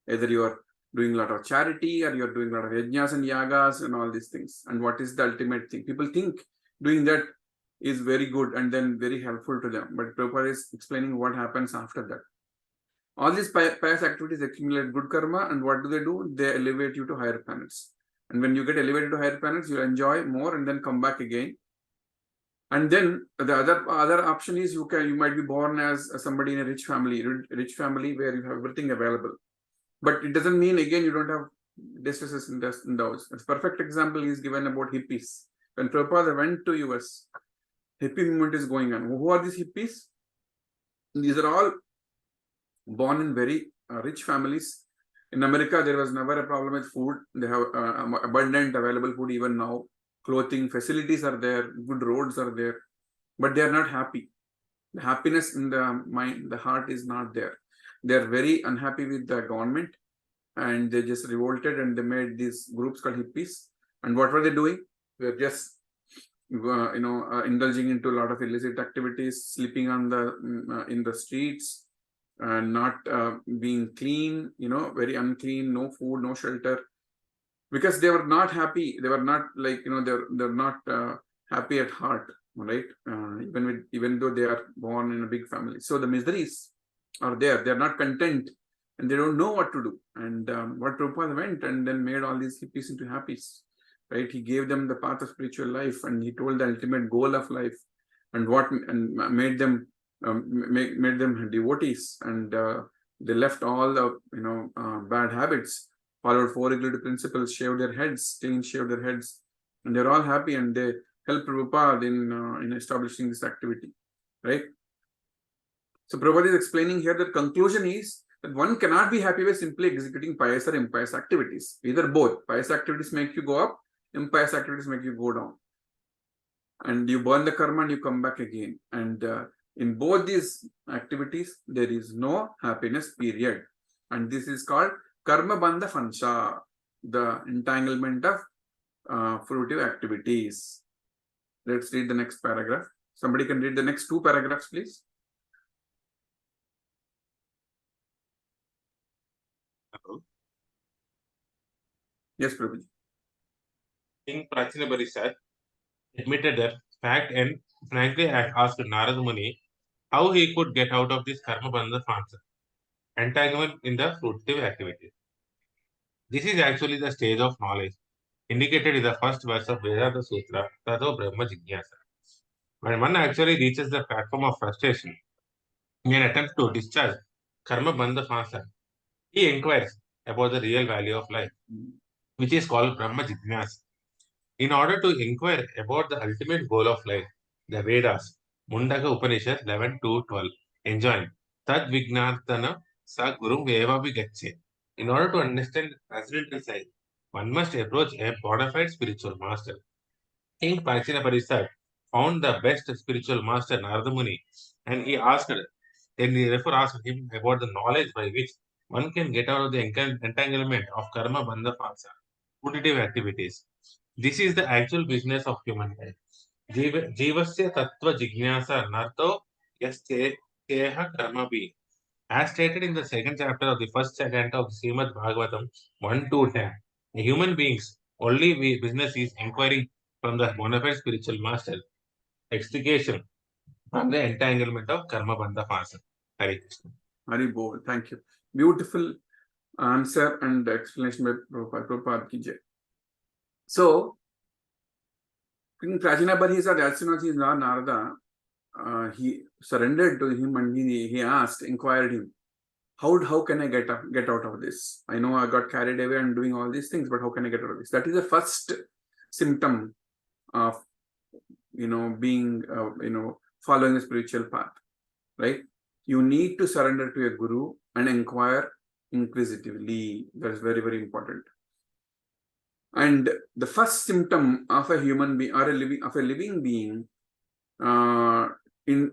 [SPEAKER 1] Either you are doing a lot of charity or you're doing a lot of yajnas and yagas and all these things. And what is the ultimate thing? People think doing that is very good and then very helpful to them. But Prabhupada is explaining what happens after that. All these pious activities accumulate good karma, and what do? They elevate you to higher planets. And when you get elevated to higher planets, you'll enjoy more and then come back again. And then the other option is you might be born as somebody in a rich family where you have everything available. But it doesn't mean again you don't have distresses in those. A perfect example is given about hippies. When Prabhupada went to US, hippie movement is going on. Who are these hippies? These are all born in very rich families. In America, there was never a problem with food. They have abundant available food even now. Clothing facilities are there, good roads are there, but they are not happy. The happiness in the mind, the heart is not there. They are very unhappy with the government, and they just revolted and they made these groups called hippies. And what were they doing? They were just indulging into a lot of illicit activities, sleeping on in the streets, not being clean, very unclean, no food, no shelter, because they were not happy. They were not they're not happy at heart, right? Even though they are born in a big family. So the miseries are there. They're not content and they don't know what to do. And what Prabhupada went and then made all these hippies into happies, right? He gave them the path of spiritual life and he told the ultimate goal of life and made them made them devotees, and they left all the bad habits, followed four regulative principles, shaved their heads, shaved their heads, and they're all happy, and they helped Prabhupada in establishing this activity, right? So Prabhupada is explaining here that conclusion is that one cannot be happy by simply executing pious or impious activities. Either both. Pious activities make you go up, impious activities make you go down. And you burn the karma and you come back again. And in both these activities, there is no happiness, period. And this is called karma bandha fansha, the entanglement of fruitive activities. Let's read the next paragraph. Somebody can read the next two paragraphs, please.
[SPEAKER 9] Hello.
[SPEAKER 1] Yes, Prabhuji.
[SPEAKER 9] King Prachina Barisat admitted that fact and frankly asked Narad Muni how he could get out of this karma bandha fansha. entanglement in the fruitive activity. This is actually the stage of knowledge indicated in the first verse of Vedanta Sutra, Tato Brahma Jignasa. When one actually reaches the platform of frustration in an attempt to discharge karma bandha phasa, he inquires about the real value of life, which is called Brahma Jignasa. In order to inquire about the ultimate goal of life, the Vedas, Mundaka Upanishad 11-12, enjoin Tad Vignartana Sa Gurum Evapi Gache. In order to understand the transcendental side, one must approach a bona fide spiritual master. King Parikshina Parishad found the best spiritual master Narada Muni, and he therefore asked him about the knowledge by which one can get out of the entanglement of karma bandha phasa, putative activities. This is the actual business of humankind. Jivasya tattva jignasa narto yaste teha karmabi. As stated in the second chapter of the first canto of Srimad Bhagavatam 1-10, a human being's only business is inquiring from the bona fide spiritual master, extrication from the entanglement of karma bandha phasa. Hare Krishna.
[SPEAKER 1] Hari Bol. Thank you. Beautiful answer and explanation by Prabhupada ki jai. So, King Prajinabar, said, as soon as he is Narada, he surrendered to him and he asked, inquired him, how can I get out of this? I know I got carried away and doing all these things, but how can I get out of this? That is the first symptom of, being, following a spiritual path, right? You need to surrender to a guru and inquire inquisitively. That is very, very important. And the first symptom of a human being or a living being in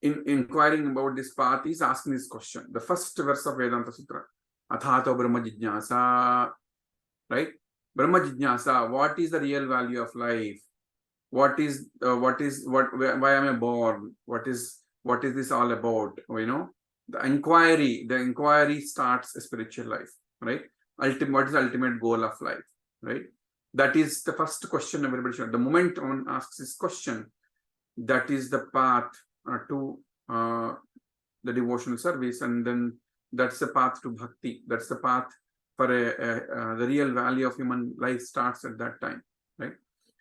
[SPEAKER 1] inquiring about this path is asking this question. The first verse of Vedanta Sutra, Athato Brahma Jignasa, right? Brahma Jignasa, what is the real value of life? Why am I born? What is this all about? The inquiry starts a spiritual life, right? What is the ultimate goal of life, right? That is the first question everybody should. The moment one asks this question, that is the path to the devotional service, and then that's the path to bhakti. That's the path for the real value of human life starts at that time, right?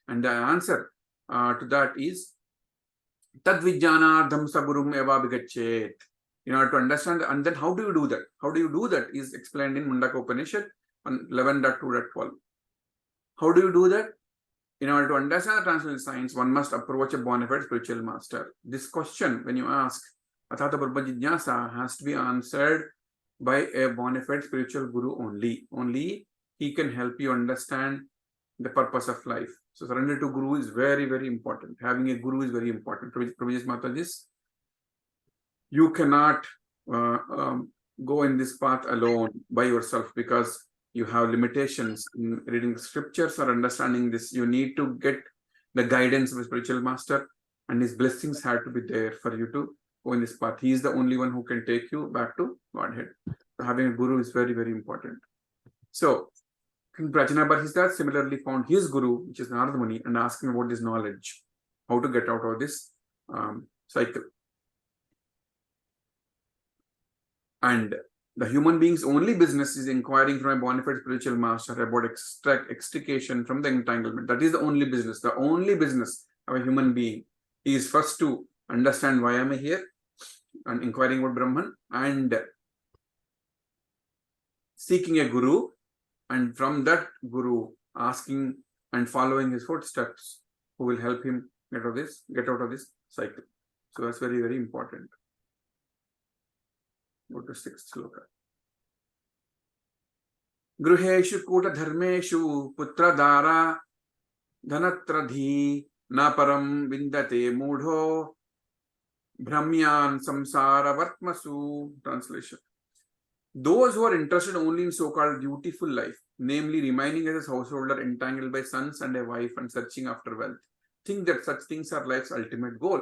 [SPEAKER 1] And the answer to that is Tad Vijnanardham Sagurum Eva Bigachet. In order to understand, and then how do you do that? How do you do that is explained in Mundaka Upanishad 11.2.12. How do you do that? In order to understand the transcendental science, one must approach a bona fide spiritual master. This question, when you ask, Athata Brahma Jignasa, has to be answered by a bona fide spiritual guru only. Only he can help you understand the purpose of life. So surrender to guru is very, very important. Having a guru is very important. Prabhuji's Mataji's, you cannot go in this path alone by yourself because you have limitations in reading scriptures or understanding this. You need to get the guidance of a spiritual master, and his blessings have to be there for you to go in this path. He is the only one who can take you back to Godhead. So having a guru is very, very important. So King Prajinabar similarly found his guru, which is Narada Muni, and asked him about this knowledge, how to get out of this cycle. And the human being's only business is inquiring from a bona fide spiritual master about extrication from the entanglement. That is the only business. The only business of a human being is first to understand why am I here and inquiring about Brahman and seeking a guru, and from that guru asking and following his footsteps who will help him get out of this cycle. So that's very, very important. Go to 6th sloka. Gruheshu kuta dharmeshu putra dara dhanatradhi naparam vindate mudho brahmyan samsara vartmasu. Translation. Those who are interested only in so-called dutiful life, namely remaining as a householder entangled by sons and a wife and searching after wealth, think that such things are life's ultimate goal.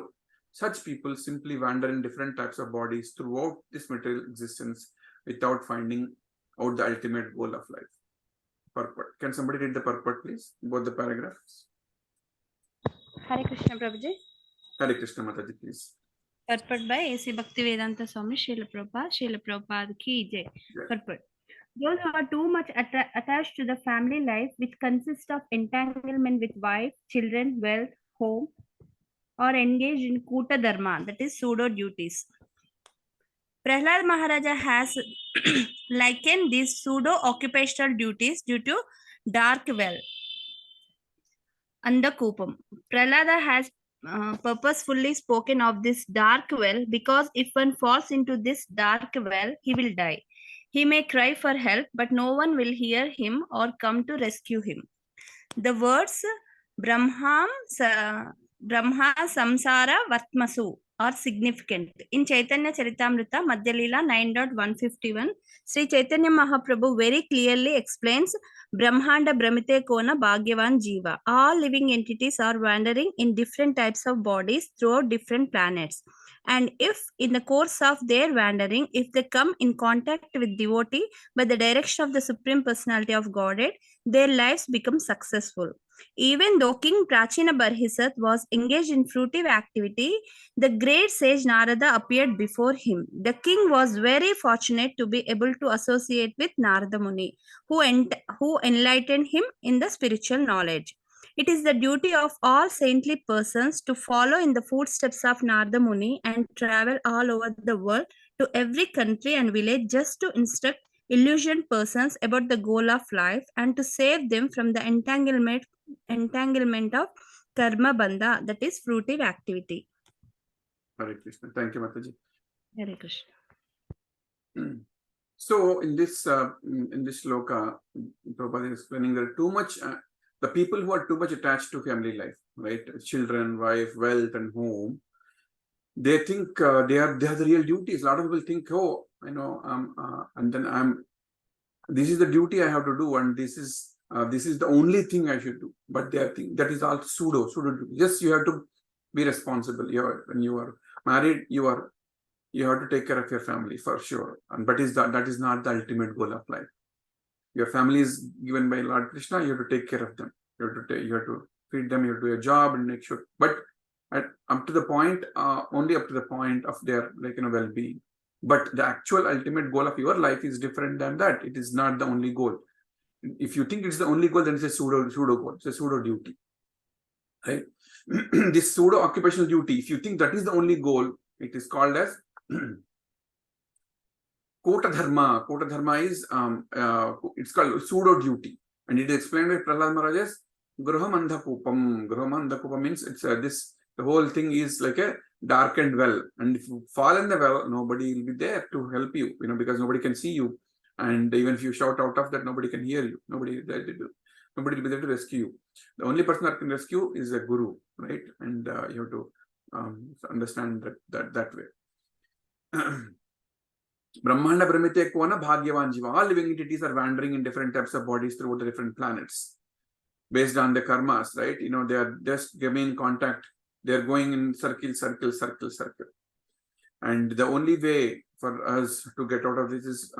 [SPEAKER 1] Such people simply wander in different types of bodies throughout this material existence without finding out the ultimate goal of life. Purport. Can somebody read the purport, please? Both the paragraphs.
[SPEAKER 10] Hare Krishna, Prabhuji.
[SPEAKER 1] Hare Krishna, Mataji, please.
[SPEAKER 10] Purport by A.C. Bhaktivedanta Swami Srila Prabhupada ki jai. Purport. Those who are too much attached to the family life, which consists of entanglement with wife, children, wealth, home, or engaged in Kuta Dharma, that is pseudo duties. Prahlad Maharaja has likened these pseudo occupational duties due to dark well under Kupam. Prahlada has purposefully spoken of this dark well because if one falls into this dark well, he will die. He may cry for help, but no one will hear him or come to rescue him. The words Brahma Samsara Vatmasu are significant. In Chaitanya Charitamrita, Madhya Leela 9.151, Sri Chaitanya Mahaprabhu very clearly explains Brahmanda Brahmite Kona Bhagyavan Jiva. All living entities are wandering in different types of bodies throughout different planets. And if in the course of their wandering, if they come in contact with devotee by the direction of the Supreme Personality of Godhead, their lives become successful. Even though King Prachina Barhisat was engaged in fruitive activity, the great sage Narada appeared before him. The king was very fortunate to be able to associate with Narada Muni, who enlightened him in the spiritual knowledge. It is the duty of all saintly persons to follow in the footsteps of Narada Muni and travel all over the world to every country and village just to instruct illusioned persons about the goal of life and to save them from the entanglement of karma bandha, that is fruitive activity.
[SPEAKER 1] Hare Krishna. Thank you, Mataji.
[SPEAKER 10] Hare Krishna.
[SPEAKER 1] So in this shloka, Prabhupada is explaining there are too much, the people who are too much attached to family life, right? Children, wife, wealth, and home. They think they are the real duties. A lot of people think, oh, and then this is the duty I have to do, and this is the only thing I should do. But they think that is all pseudo duty. Just you have to be responsible. When you are married, you have to take care of your family for sure. But that is not the ultimate goal of life. Your family is given by Lord Krishna. You have to take care of them. You have to feed them. You have to do your job and make sure. But up to the point, only up to the point of their well-being. But the actual ultimate goal of your life is different than that. It is not the only goal. If you think it's the only goal, then it's a pseudo goal. It's a pseudo duty, right? This pseudo occupational duty, if you think that is the only goal, it is called as Kota Dharma. Kota Dharma is it's called pseudo duty, and it is explained by Prahlad Maharaj as Gruhamandha Kupam. Gruhamandha Kupam means it's the whole thing is like a darkened well, and if you fall in the well, nobody will be there to help you, because nobody can see you, and even if you shout out of that, nobody can hear you. Nobody will be there to rescue you. The only person that can rescue is a guru, right? And you have to understand that way. Brahmanda Brahmite Kona Bhagyavan Jiva. All living entities are wandering in different types of bodies throughout the different planets based on the karmas, right? They are just giving contact. They are going in circle. And the only way for us to get out of this is,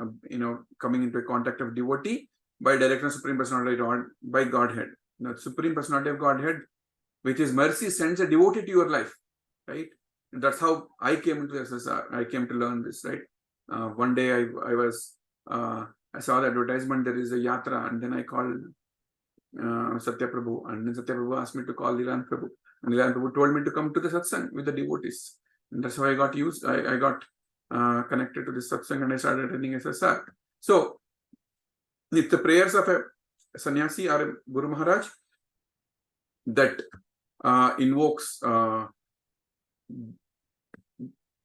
[SPEAKER 1] coming into a contact of devotee by direction of Supreme Personality by Godhead. The Supreme Personality of Godhead, with His mercy, sends a devotee to your life, right? And that's how I came into SSR. I came to learn this, right? One day I saw the advertisement, there is a yatra, and then I called Satya Prabhu, and then Satya Prabhu asked me to call Lilananda Prabhu, and Lilananda Prabhu told me to come to the satsang with the devotees, and that's how I got I got connected to this satsang, and I started attending SSR. So, if the prayers of a sannyasi or a Guru Maharaj that invokes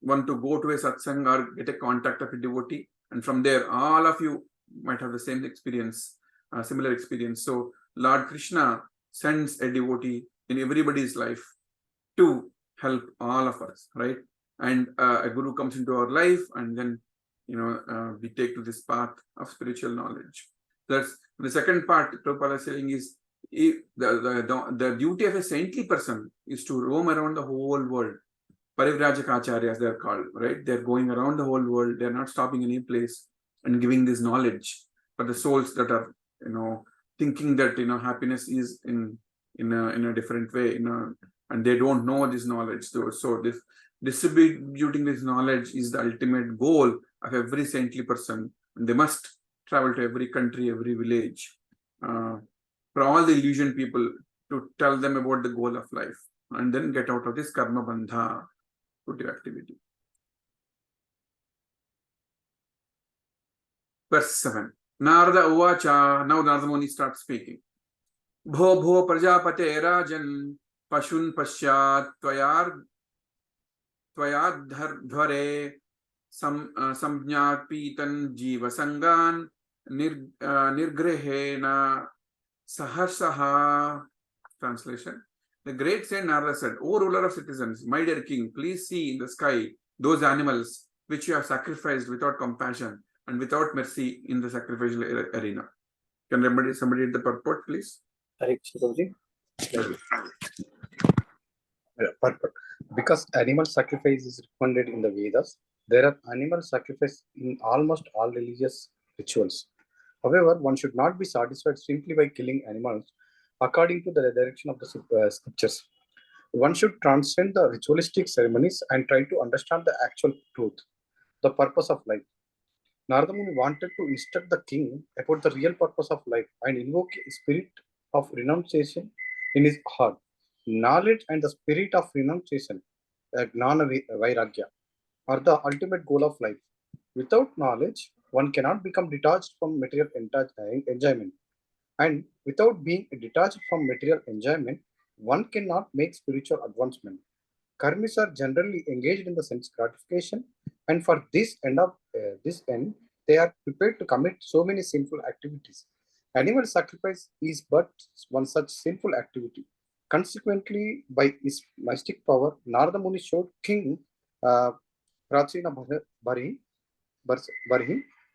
[SPEAKER 1] one to go to a satsang or get a contact of a devotee, and from there all of you might have the same experience, similar experience. So Lord Krishna sends a devotee in everybody's life to help all of us, right? And a guru comes into our life, and then we take to this path of spiritual knowledge. That's the second part. Prabhupada is saying is the duty of a saintly person is to roam around the whole world. Parivrajakacharyas, they're called, right? They're going around the whole world. They're not stopping any place and giving this knowledge for the souls that are, thinking that happiness is in a different way, and they don't know this knowledge. So distributing this knowledge is the ultimate goal of every saintly person. And they must travel to every country, every village, for all the illusion people, to tell them about the goal of life and then get out of this karma bandha activity. Verse 7. Narada Uvacha. Now Narada Muni starts speaking. Bho bho prajapate rajan pashun pasyat tvayadhare samjnat pitan jiva sangan nirgrehena sahasaha. Translation. The great saint Narada said, O ruler of citizens, my dear king, please see in the sky those animals which you have sacrificed without compassion and without mercy in the sacrificial arena. Can somebody read the purport, please?
[SPEAKER 11] Purport. Because animal sacrifice is recommended in the Vedas, there are animal sacrifice in almost all religious rituals. However, one should not be satisfied simply by killing animals according to the direction of the scriptures. One should transcend the ritualistic ceremonies and try to understand the actual truth, the purpose of life. Narada Muni wanted to instruct the king about the real purpose of life and invoke a spirit of renunciation in his heart. Knowledge and the spirit of renunciation, Gnana Vairagya, are the ultimate goal of life. Without knowledge, one cannot become detached from material enjoyment. And without being detached from material enjoyment, one cannot make spiritual advancement. Karmis are generally engaged in the sense gratification, and for this end, they are prepared to commit so many sinful activities. Animal sacrifice is but one such sinful activity. Consequently, by his mystic power, Narada Muni showed King Prachina Bari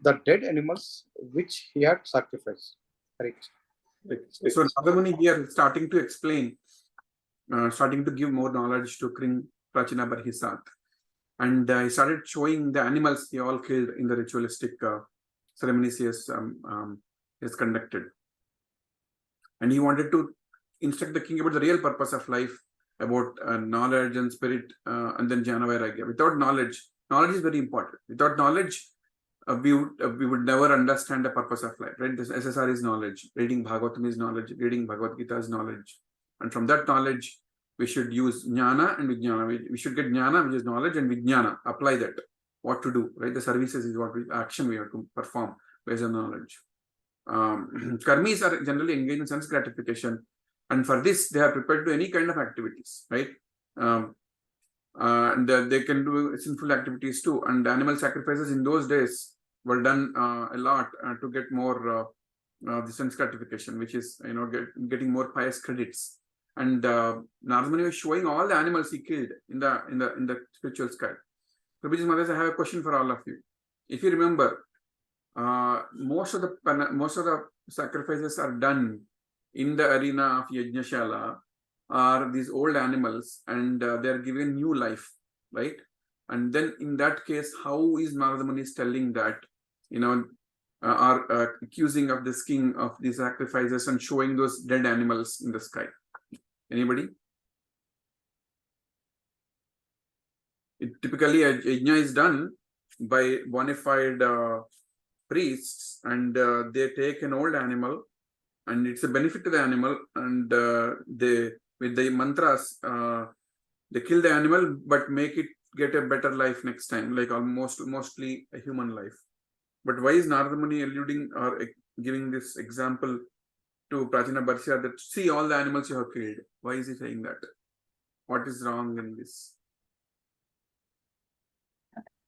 [SPEAKER 11] the dead animals which he had sacrificed.
[SPEAKER 1] So Narada Muni here is starting to explain, starting to give more knowledge to King Prachina Barhisat. And he started showing the animals he all killed in the ritualistic ceremonies he has conducted. And he wanted to instruct the king about the real purpose of life, about knowledge and spirit, and then Jnana Vairagya. Without knowledge is very important. Without knowledge, we would never understand the purpose of life, right? This SSR is knowledge, reading Bhagavatam is knowledge, reading Bhagavad Gita is knowledge. And from that knowledge, we should use Jnana and Vijnana. We should get Jnana, which is knowledge, and Vijnana, apply that, what to do, right? The services is what action we have to perform based on knowledge. Karmis are generally engaged in sense gratification, and for this, they are prepared to do any kind of activities, right? And they can do sinful activities too. And animal sacrifices in those days were done a lot to get more the sense gratification, which is getting more pious credits. And Narada Muni was showing all the animals he killed in the spiritual sky. Prabhuji's mothers, I have a question for all of you. If you remember, most of the sacrifices are done in the arena of Yajnashala, are these old animals, and they are given new life, right? And then in that case, how is Narada Muni telling that, are accusing of this king of these sacrifices and showing those dead animals in the sky? Anybody? Typically, a yajna is done by bona fide priests, and they take an old animal, and it's a benefit to the animal, and they, with the mantras, they kill the animal but make it get a better life next time, like mostly a human life. But why is Narada Muni alluding or giving this example to Prachina Barhisat that see all the animals you have killed? Why is he saying that? What is wrong in this?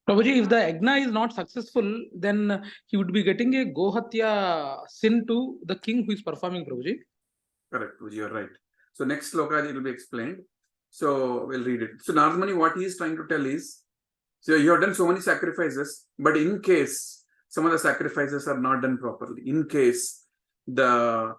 [SPEAKER 12] Prabhuji, if the yajna is not successful, then he would be getting a Gohatya sin to the king who is performing, Prabhuji.
[SPEAKER 1] Correct, Prabhuji, you're right. So next sloka, it will be explained. So we'll read it. So Narada Muni, what he is trying to tell is, so you have done so many sacrifices, but in case some of the sacrifices are not done properly, in case the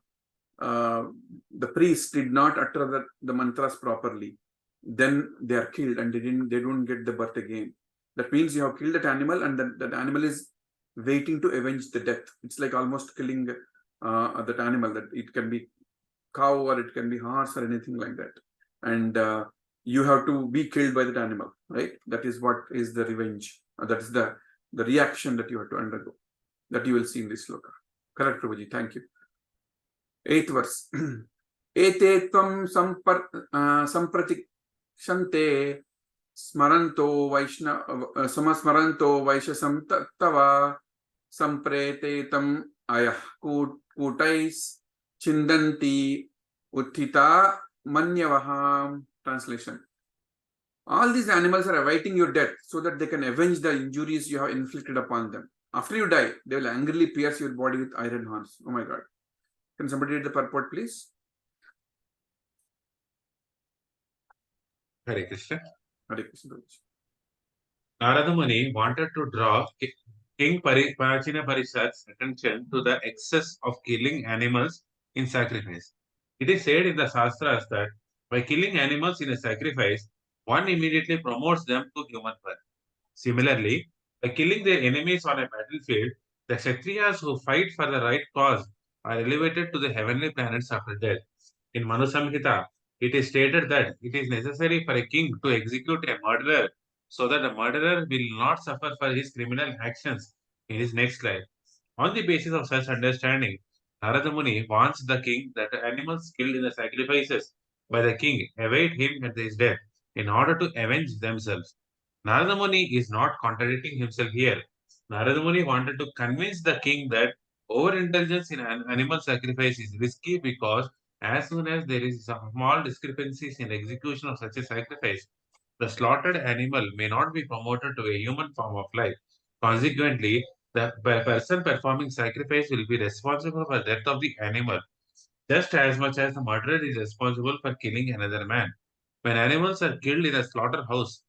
[SPEAKER 1] priest did not utter the mantras properly, then they are killed and they don't get the birth again. That means you have killed that animal, and that animal is waiting to avenge the death. It's like almost killing that animal. That it can be cow or it can be horse or anything like that. And you have to be killed by that animal, right? That is what is the revenge. That is the reaction that you have to undergo, that you will see in this sloka. Correct, Prabhuji. Thank you. 8th verse. Ete tvam sampratikshante smaranto samasmaranto vaishasam tava samprete tam ayah kutais chindanti uttita manyavaham. Translation. All these animals are awaiting your death so that they can avenge the injuries you have inflicted upon them. After you die, they will angrily pierce your body with iron horns. Oh my God. Can somebody read the purport, please?
[SPEAKER 9] Hare Krishna.
[SPEAKER 1] Hare Krishna.
[SPEAKER 9] Narada Muni wanted to draw King Prachina Parishad's attention to the excess of killing animals in sacrifice. It is said in the Shastras that by killing animals in a sacrifice, one immediately promotes them to human birth. Similarly, by killing their enemies on a battlefield, the Kshatriyas who fight for the right cause are elevated to the heavenly planets after death. In Manu Samhita, it is stated that it is necessary for a king to execute a murderer so that the murderer will not suffer for his criminal actions in his next life. On the basis of such understanding, Narada Muni warns the king that the animals killed in the sacrifices by the king await him at his death in order to avenge themselves. Narada Muni is not contradicting himself here. Narada Muni wanted to convince the king that overintelligence in animal sacrifice is risky because as soon as there is some small discrepancies in execution of such a sacrifice, the slaughtered animal may not be promoted to a human form of life. Consequently, the person performing sacrifice will be responsible for the death of the animal, just as much as the murderer is responsible for killing another man. When animals are killed in a slaughterhouse,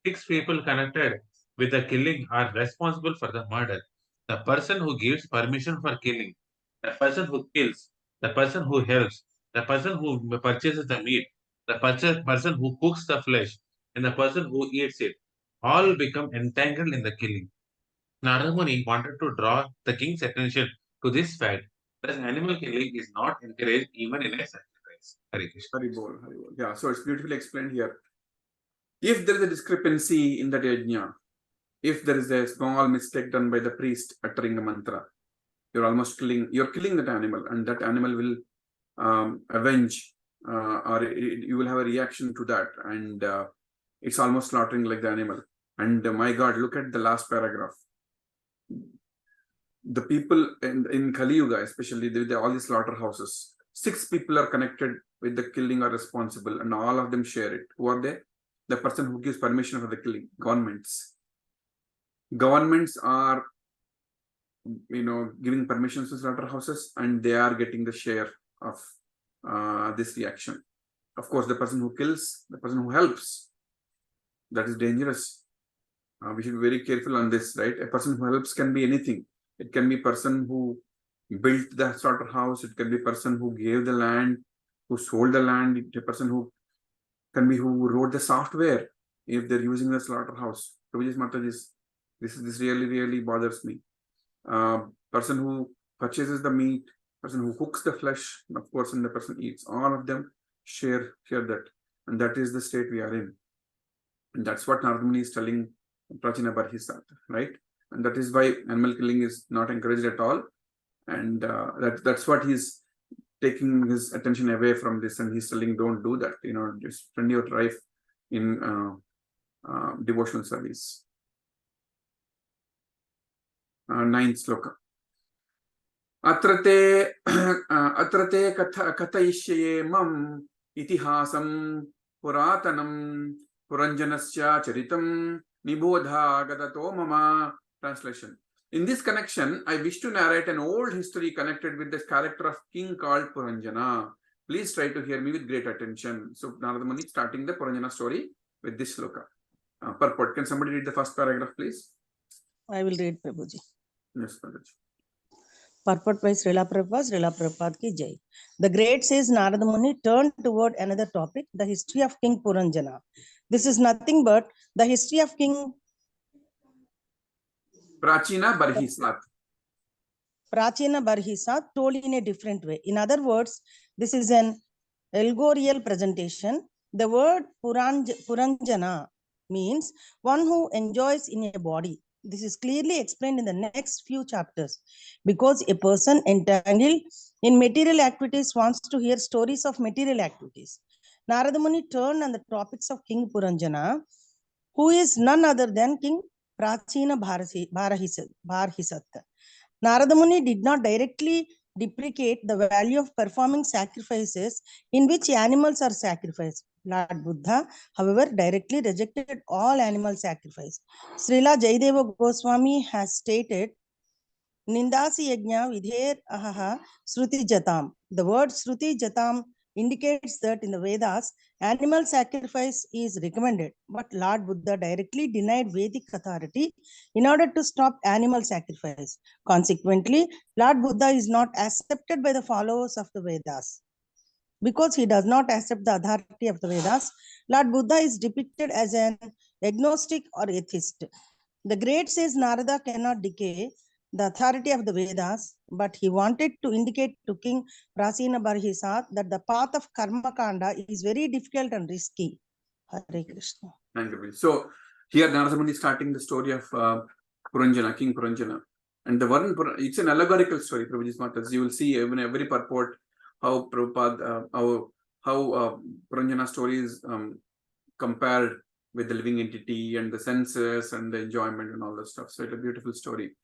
[SPEAKER 9] 6 people connected with the killing are responsible for the murder. The person who gives permission for killing, the person who kills, the person who helps, the person who purchases the meat, the person who cooks the flesh, and the person who eats it, all become entangled in the killing. Narada Muni wanted to draw the king's attention to this fact that animal killing is not encouraged even in a sacrifice. Hare Krishna.
[SPEAKER 1] Hari bol, Hari bol. Yeah, so it's beautifully explained here. If there is a discrepancy in that yajna, if there is a small mistake done by the priest uttering a mantra, you're killing that animal, and that animal will avenge, or you will have a reaction to that, and it's almost slaughtering like the animal. And my God, look at the last paragraph. The people in Kali Yuga, especially all these slaughterhouses, 6 people are connected with the killing or responsible, and all of them share it. Who are they? The person who gives permission for the killing. Governments. Governments are, giving permissions to slaughterhouses, and they are getting the share of this reaction. Of course, the person who kills, the person who helps, that is dangerous. We should be very careful on this, right? A person who helps can be anything. It can be a person who built the slaughterhouse. It can be a person who gave the land, who sold the land. It's a person who wrote the software if they're using the slaughterhouse. Prabhuji's Mataji's, this really, really bothers me. Person who purchases the meat, person who cooks the flesh, and of course, and the person eats. All of them share that. And that is the state we are in. And that's what Narada Muni is telling Prachina Parishad, right? And that is why animal killing is not encouraged at all. And that's what he's taking his attention away from this, and he's telling, don't do that. Just spend your life in devotional service. 9th sloka. Atrate kathayishye mam itihasam puratanam puranjanasya charitam nibodha gadato mama. Translation. In this connection, I wish to narrate an old history connected with this character of king called Puranjana. Please try to hear me with great attention. So Narada Muni starting the Puranjana story with this sloka. Purport. Can somebody read the first paragraph, please?
[SPEAKER 7] I will read, Prabhuji.
[SPEAKER 1] Yes, Prabhuji.
[SPEAKER 7] Purport by Srila Prabhupada ki jai. The great says Narada Muni turned toward another topic, the history of King Puranjana. This is nothing but the history of King
[SPEAKER 1] Prachina Parishad.
[SPEAKER 7] Prachina Parishad told in a different way. In other words, this is an allegorical presentation The word Puranjana means one who enjoys in a body. This is clearly explained in the next few chapters. Because a person entangled in material activities wants to hear stories of material activities. Narada Muni turned on the topics of King Puranjana, who is none other than King Prachina Bharhisat. Narada Muni did not directly deprecate the value of performing sacrifices in which animals are sacrificed. Lord Buddha, however, directly rejected all animal sacrifice. Srila Jayadeva Goswami has stated, Nindasi yajna vidher ahaha sruti jatam. The word sruti jatam indicates that in the Vedas, animal sacrifice is recommended, but Lord Buddha directly denied Vedic authority in order to stop animal sacrifice. Consequently, Lord Buddha is not accepted by the followers of the Vedas. Because he does not accept the authority of the Vedas, Lord Buddha is depicted as an agnostic or atheist. The great says Narada cannot decay the authority of the Vedas, but he wanted to indicate to King Prasina Barhisat that the path of Karma Kanda is very difficult and risky. Hare Krishna.
[SPEAKER 1] Thank you. So here Narada Muni is starting the story of Puranjana, King Puranjana. And the Varun, it's an allegorical story, Prabhuji's Matas. You will see in every purport how Prabhupada, how Puranjana story is compared with the living entity and the senses and the enjoyment and all that stuff. So it's a beautiful story.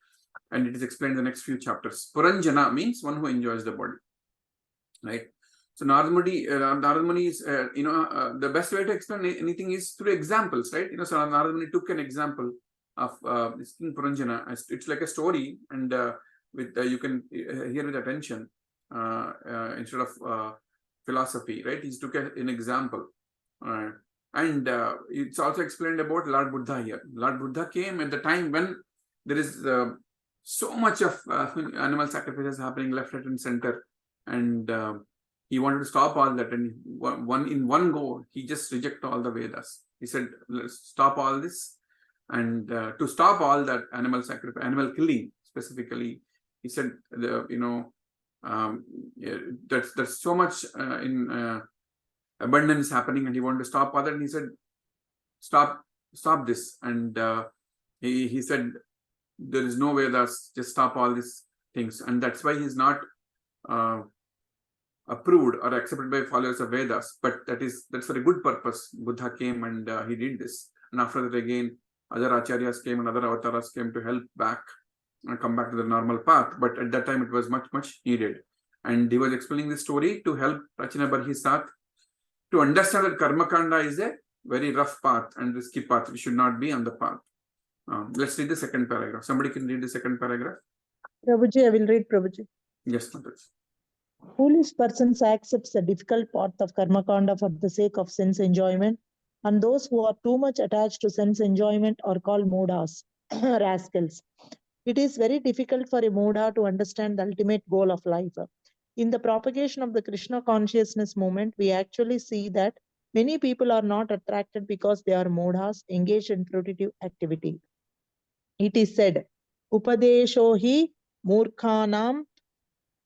[SPEAKER 1] And it is explained in the next few chapters. Puranjana means one who enjoys the body. Right? So Narada Muni is, the best way to explain anything is through examples, right? So Narada Muni took an example of King Puranjana. It's like a story, and you can hear with attention instead of philosophy, right? He took an example. And it's also explained about Lord Buddha here. Lord Buddha came at the time when there is so much of animal sacrifices happening left, right, and center. And he wanted to stop all that, and in one go, he just rejected all the Vedas. He said, let's stop all this. And to stop all that animal sacrifice, animal killing specifically, he said, there's so much in abundance happening, and he wanted to stop all that. And he said, stop this. And he said, there is no Vedas, just stop all these things. And that's why he's not approved or accepted by followers of Vedas, but that's for a good purpose. Buddha came and he did this, and after that again other acharyas came and other avatars came to help back and come back to the normal path. But at that time it was much needed, and he was explaining this story to help Prachina Barhisat to understand that Karma Kanda is a very rough path and risky path. We should not be on the path. Let's read the second paragraph. Somebody can read the second paragraph.
[SPEAKER 8] Prabhuji, I will read, Prabhuji.
[SPEAKER 1] Yes, Mataji.
[SPEAKER 8] Foolish persons accepts the difficult path of karmakanda for the sake of sense enjoyment, and those who are too much attached to sense enjoyment are called modas, rascals. It is very difficult for a moda to understand the ultimate goal of life. In the propagation of the Krishna consciousness movement, we actually see that many people are not attracted because they are modas engaged in fruitive activity. It is said, Upadesho hi murkhanam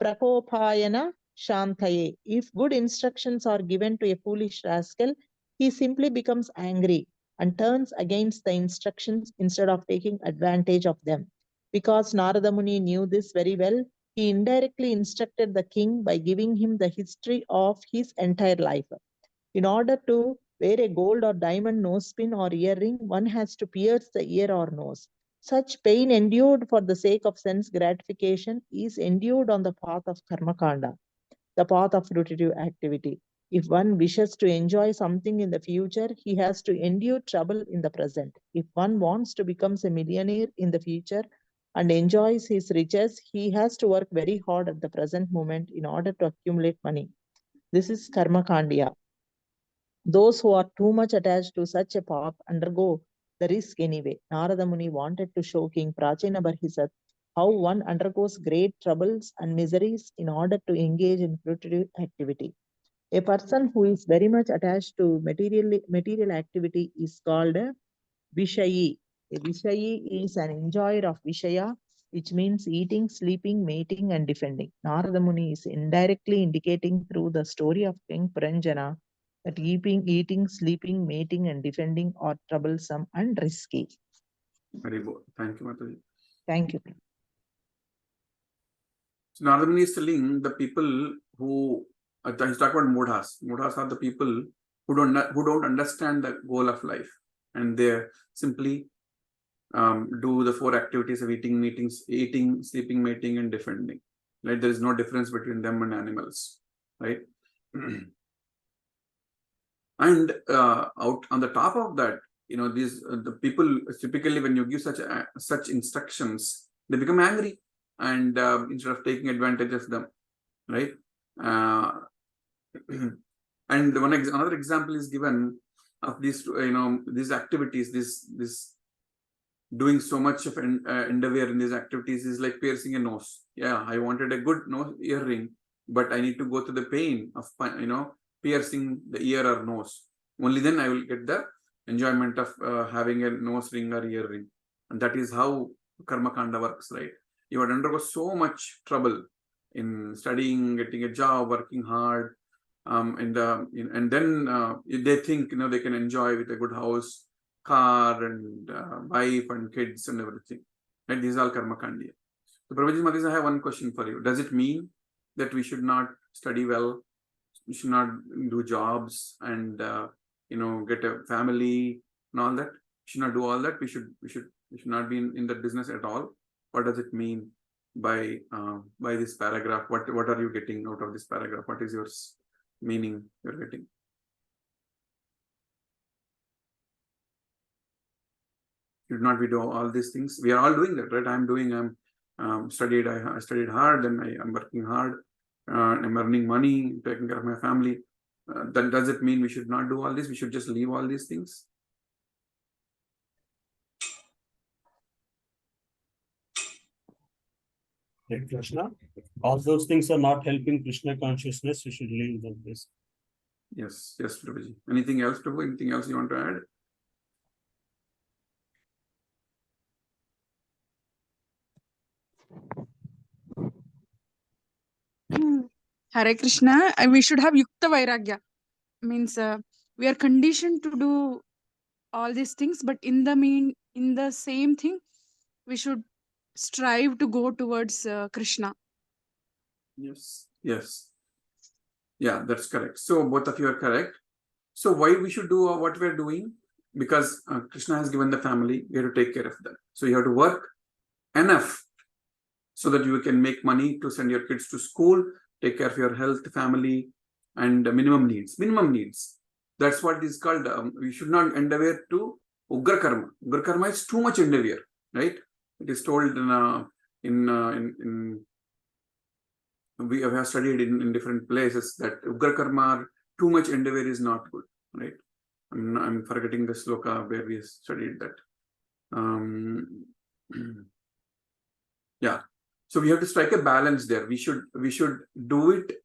[SPEAKER 8] prakopayana shantaye. If good instructions are given to a foolish rascal, he simply becomes angry and turns against the instructions instead of taking advantage of them. Because Narada Muni knew this very well, he indirectly instructed the king by giving him the history of his entire life. In order to wear a gold or diamond nose pin or earring, one has to pierce the ear or nose. Such pain endured for the sake of sense gratification is endured on the path of karmakanda, the path of fruitive activity. If one wishes to enjoy something in the future, he has to endure trouble in the present. If one wants to become a millionaire in the future and enjoys his riches, he has to work very hard at the present moment in order to accumulate money. This is karmakandya. Those who are too much attached to such a path undergo the risk anyway. Narada Muni wanted to show King Prachina Barhisat how one undergoes great troubles and miseries in order to engage in fruitive activity. A person who is very much attached to material activity is called a Vishayi. A Vishayi is an enjoyer of Vishaya, which means eating, sleeping, mating, and defending. Narada Muni is indirectly indicating through the story of King Puranjana that eating, sleeping, mating, and defending are troublesome and risky.
[SPEAKER 1] Very good. Thank you, Mataji.
[SPEAKER 8] Thank you.
[SPEAKER 1] So Nardamuni is telling the people who he's talking about mudhas. Mudhas are the people who don't understand the goal of life, and they simply do the 4 activities of eating, sleeping, mating, and defending. Right? There is no difference between them and animals. Right? And out on the top of that, these the people typically, when you give such instructions, they become angry, and instead of taking advantage of them, right? And another example is given of these, these activities, this doing so much of endeavor in these activities is like piercing a nose. Yeah, I wanted a good nose earring, but I need to go through the pain of piercing the ear or nose. Only then I will get the enjoyment of having a nose ring or earring. And that is how karma kanda works, right? You would undergo so much trouble in studying, getting a job, working hard, and then they think they can enjoy with a good house, car, and wife and kids and everything. Right? These are all karma kandiya. So Prabhuji Matis, I have one question for you. Does it mean that we should not study well, we should not do jobs and get a family and all that? We should not do all that. We should not be in that business at all. What does it mean by this paragraph? What are you getting out of this paragraph? What is your meaning you're getting? Should not we do all these things? We are all doing that, right? I studied hard, and I'm working hard, I'm earning money, taking care of my family. Then does it mean we should not do all this? We should just leave all these things?
[SPEAKER 13] Like Krishna, all those things are not helping Krishna consciousness. We should leave them. This.
[SPEAKER 1] Yes, Prabhuji. Anything else, Prabhu? Anything else you want to add?
[SPEAKER 5] Hare Krishna, we should have Yukta Vairagya. Means we are conditioned to do all these things, but in the same thing, we should strive to go towards Krishna.
[SPEAKER 1] Yes. Yeah, that's correct. So both of you are correct. So why we should do what we're doing? Because Krishna has given the family, we have to take care of them. So you have to work enough so that you can make money to send your kids to school, take care of your health, family, and minimum needs. That's what is called. We should not endeavor to ugra karma. Ugra karma is too much endeavor, right? It is told we have studied in different places that ugra karma, too much endeavor is not good, right? I'm forgetting the sloka where we studied that. Yeah. So we have to strike a balance there. We should do it.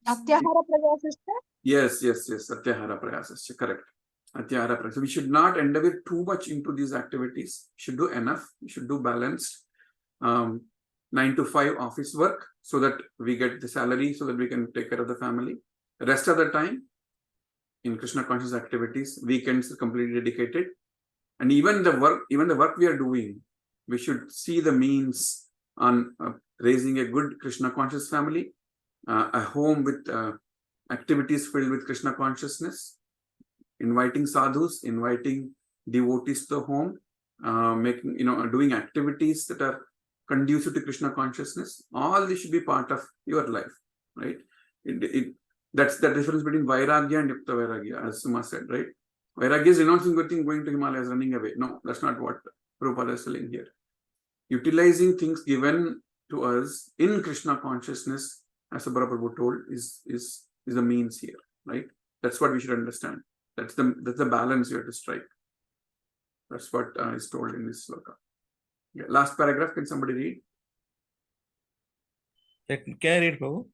[SPEAKER 10] Atyahara prayasascha?
[SPEAKER 1] Yes. Atyahara prayasascha, correct. Atyahara prayasascha. So we should not endeavor too much into these activities. We should do enough. We should do balanced 9 to 5 office work so that we get the salary so that we can take care of the family. The rest of the time in Krishna conscious activities, weekends are completely dedicated. And even the work we are doing, we should see the means on raising a good Krishna conscious family, a home with activities filled with Krishna consciousness, inviting sadhus, inviting devotees to the home, doing activities that are conducive to Krishna consciousness. All this should be part of your life, right? That's the difference between Vairagya and Yukta Vairagya, as Suma said, right? Vairagya is renouncing good thing, going to Himalayas, running away. No, that's not what Prabhupada is telling here. Utilizing things given to us in Krishna consciousness, as Sabara Prabhu told, is the means here, right? That's what we should understand. That's the balance you have to strike. That's what is told in this sloka. Yeah. Last paragraph, can somebody read?
[SPEAKER 2] Can I read, Prabhu?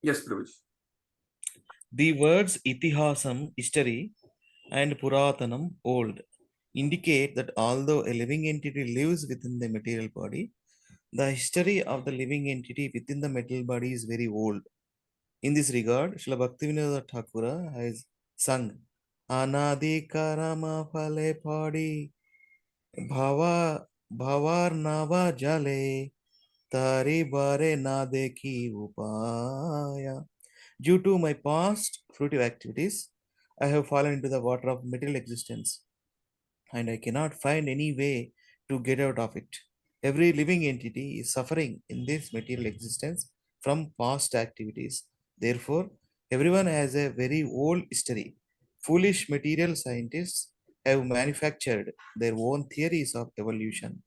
[SPEAKER 1] Yes, Prabhuji.
[SPEAKER 2] The words itihasam, history, and puratanam, old, indicate that although a living entity lives within the material body, the history of the living entity within the material body is very old. In this regard, Srila Bhaktivinoda Thakura has sung Anadi Karama Phale Padi Bhavar Nava Jale Tari Bare Na Dekhi Upaya. Due to my past fruitive activities, I have fallen into the water of material existence, and I cannot find any way to get out of it. Every living entity is suffering in this material existence from past activities. Therefore, everyone has a very old history. Foolish material scientists have manufactured their own theories of evolution,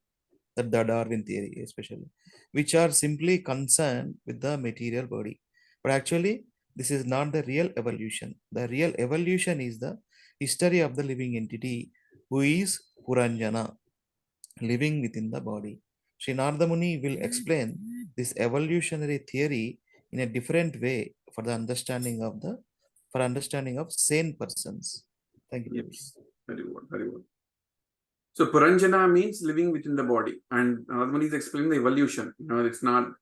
[SPEAKER 2] the Darwin theory especially, which are simply concerned with the material body. But actually, this is not the real evolution. The real evolution is the history of the living entity who is Puranjana, living within the body. Sri Narada Muni will explain this evolutionary theory in a different way for the understanding of sane persons. Thank you.
[SPEAKER 1] Yes, very good, very good. So Puranjana means living within the body, and Radhamani is explaining the evolution. It's not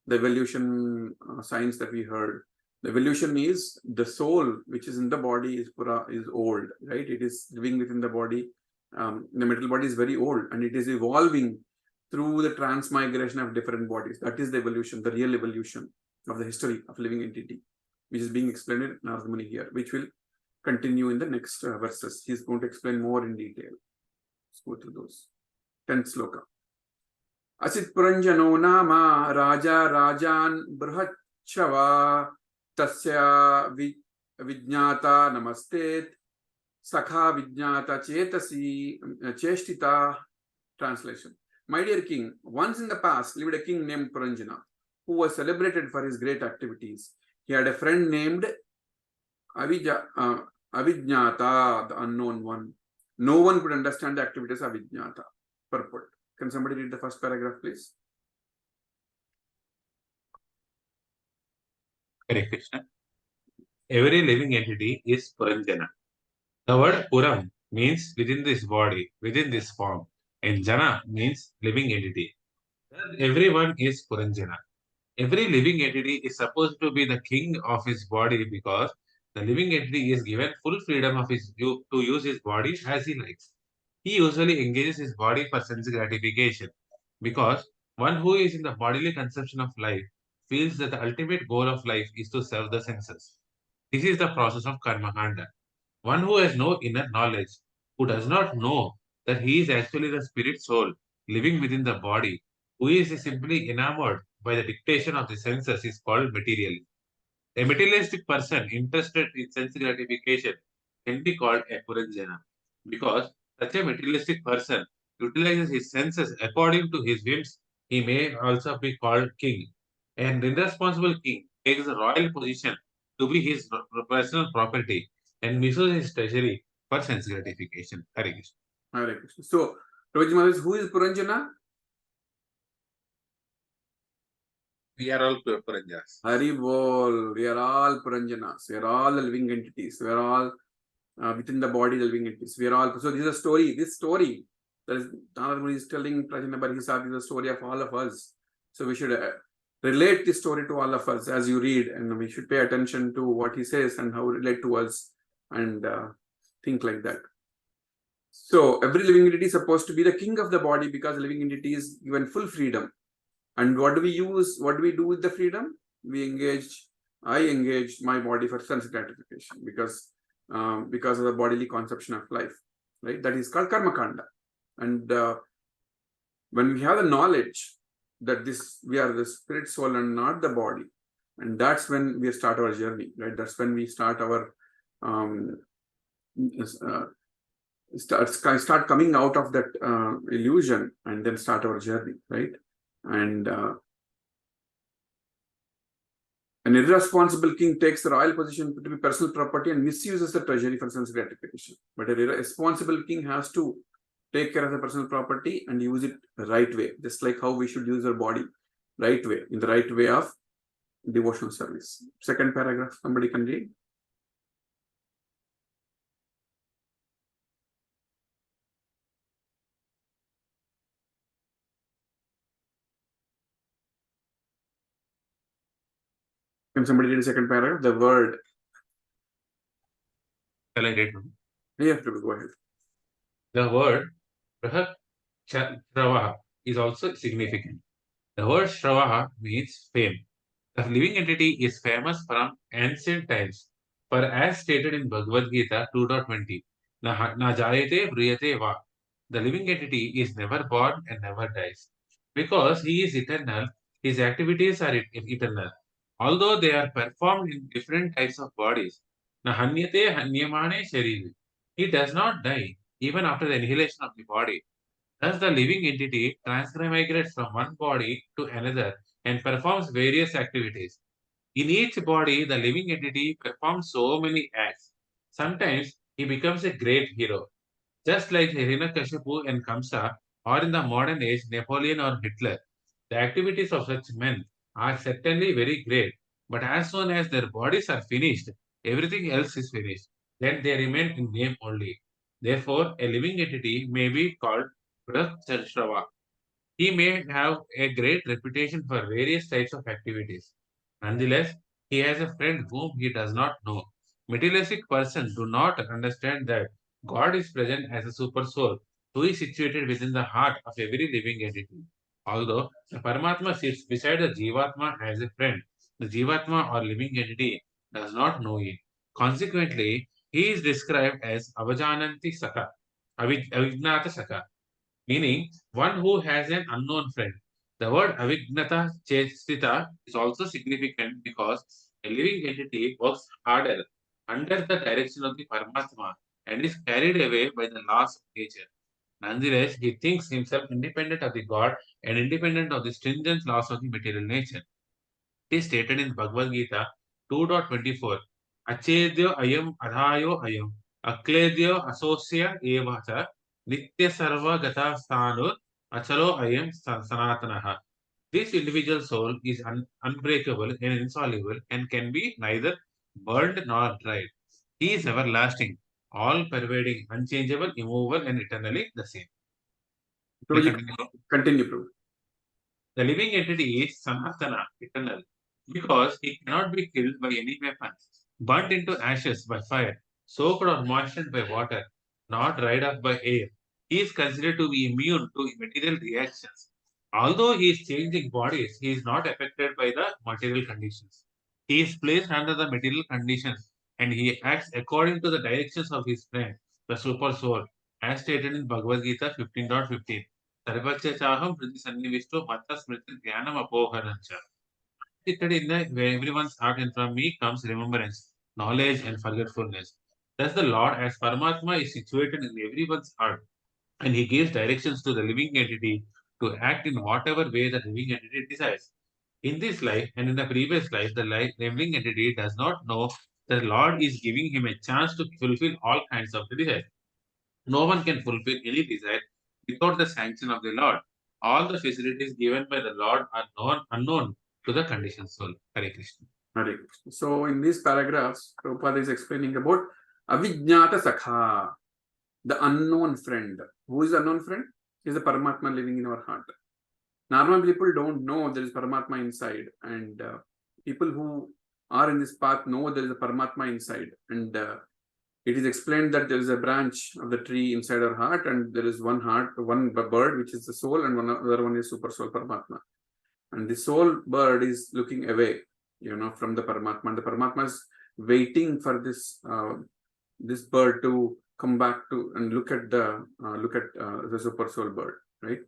[SPEAKER 1] the evolution science that we heard. The evolution is the soul which is in the body is old, right? It is living within the body. The material body is very old, and it is evolving through the transmigration of different bodies. That is the evolution, the real evolution of the history of living entity, which is being explained in Radhamani here, which will continue in the next verses. He is going to explain more in detail. Let's go through those. 10th sloka. Asit Puranjano Nama Raja Rajan Brahachava Tasya Vijnata Namastet Sakha Vijnata Chetasi Cheshtita. Translation. My dear king, once in the past lived a king named Puranjana, who was celebrated for his great activities. He had a friend named Avijnata, the unknown one. No one could understand the activities of Vijnata. Purport. Can somebody read the first paragraph, please?
[SPEAKER 9] Hare Krishna. Every living entity is Puranjana. The word Puram means within this body, within this form, and Jana means living entity. Everyone is Puranjana. Every living entity is supposed to be the king of his body because the living entity is given full freedom of to use his body as he likes. He usually engages his body for sense gratification because one who is in the bodily conception of life feels that the ultimate goal of life is to serve the senses. This is the process of karma kanda. One who has no inner knowledge, who does not know that he is actually the spirit soul living within the body, who is simply enamored by the dictation of the senses, is called material. A materialistic person interested in sense gratification can be called a Puranjana because such a materialistic person utilizes his senses according to his whims. He may also be called king. An irresponsible king takes the royal position to be his personal property and misuses his treasury for sense gratification. Hare Krishna.
[SPEAKER 1] Hare Krishna. So, Prabhuji Maharaj, who is Puranjana?
[SPEAKER 9] We are all Puranjanas.
[SPEAKER 1] Hari Bol. We are all Puranjanas. We are all the living entities. We are all within the body, the living entities. We are all. So, this is a story. This story that is Narada is telling Prajna Barhisab is a story of all of us. So, we should relate this story to all of us as you read, and we should pay attention to what he says and how it relate to us and think like that. So, every living entity is supposed to be the king of the body because the living entity is given full freedom. And what do we use? What do we do with the freedom? I engage my body for sense gratification because of the bodily conception of life, right? That is called karma kanda. And when we have the knowledge that we are the spirit soul and not the body, and that's when we start our journey, right? That's when we start our start coming out of that illusion and then start our journey, right? And an irresponsible king takes the royal position to be personal property and misuses the treasury for sense gratification. But a responsible king has to take care of the personal property and use it the right way, just like how we should use our body right way, in the right way of devotional service. Second paragraph, somebody can read. Can somebody read the second paragraph? The word.
[SPEAKER 9] Shall I read?
[SPEAKER 1] Yeah, go ahead.
[SPEAKER 9] The word Shravaha is also significant. The word Shravaha means fame. The living entity is famous from ancient times. For as stated in Bhagavad Gita 2.20, Na jayate vriyate va. The living entity is never born and never dies. Because he is eternal, his activities are eternal. Although they are performed in different types of bodies, Na hanyate hanyamane shariri. He does not die even after the annihilation of the body. Thus, the living entity transmigrates from one body to another and performs various activities. In each body, the living entity performs so many acts. Sometimes he becomes a great hero, just like Hiranyakashipu and Kamsa, or in the modern age, Napoleon or Hitler. The activities of such men are certainly very great, but as soon as their bodies are finished, everything else is finished. Then they remain in name only. Therefore, a living entity may be called Prashrava. He may have a great reputation for various types of activities. Nonetheless, he has a friend whom he does not know. Materialistic persons do not understand that God is present as a super soul who is situated within the heart of every living entity. Although the Paramatma sits beside the Jivatma as a friend, the Jivatma or living entity does not know it. Consequently, he is described as Avajananti Saka, Avignata Saka, meaning one who has an unknown friend. The word avignata chestita is also significant because a living entity works harder under the direction of the Paramatma and is carried away by the laws of nature. Nonetheless, he thinks himself independent of the God and independent of the stringent laws of the material nature. It is stated in Bhagavad Gita 2.24. Achedyo ayam adhayo ayam. Akledyo asosya evacha. Nitya sarva gata sthanur. Achalo ayam sanatanaha. This individual soul is unbreakable and insoluble and can be neither burned nor dried. He is everlasting, all pervading, unchangeable, immovable, and eternally the same.
[SPEAKER 1] Continue, Prabhu.
[SPEAKER 9] The living entity is Sanatana, eternal, because he cannot be killed by any weapon, burnt into ashes by fire, soaked or moistened by water, nor dried up by air. He is considered to be immune to material reactions. Although he is changing bodies, he is not affected by the material conditions. He is placed under the material conditions and he acts according to the directions of his friend, the super soul, as stated in Bhagavad Gita 15.15. Sarvachachaham priti sannivisto matta smriti jnanam apoharancha. Seated in everyone's heart and from me comes remembrance, knowledge and forgetfulness. Thus the Lord as Paramatma is situated in everyone's heart and he gives directions to the living entity to act in whatever way the living entity desires. In this life and in the previous life, the living entity does not know that the Lord is giving him a chance to fulfill all kinds of desires. No one can fulfill any desire without the sanction of the Lord. All the facilities given by the Lord are unknown to the conditioned soul. Hare Krishna.
[SPEAKER 1] Hare Krishna. So in these paragraphs, Prabhupada is explaining about Avijnata Sakha, the unknown friend. Who is the unknown friend? Is the Paramatma living in our heart. Normal people don't know there is Paramatma inside, and people who are in this path know there is a Paramatma inside, and it is explained that there is a branch of the tree inside our heart, and there is one bird, which is the soul, and another one is super soul Paramatma. And the soul bird is looking away, from the Paramatma. And the Paramatma is waiting for this bird to come back to and look at the super soul bird, right?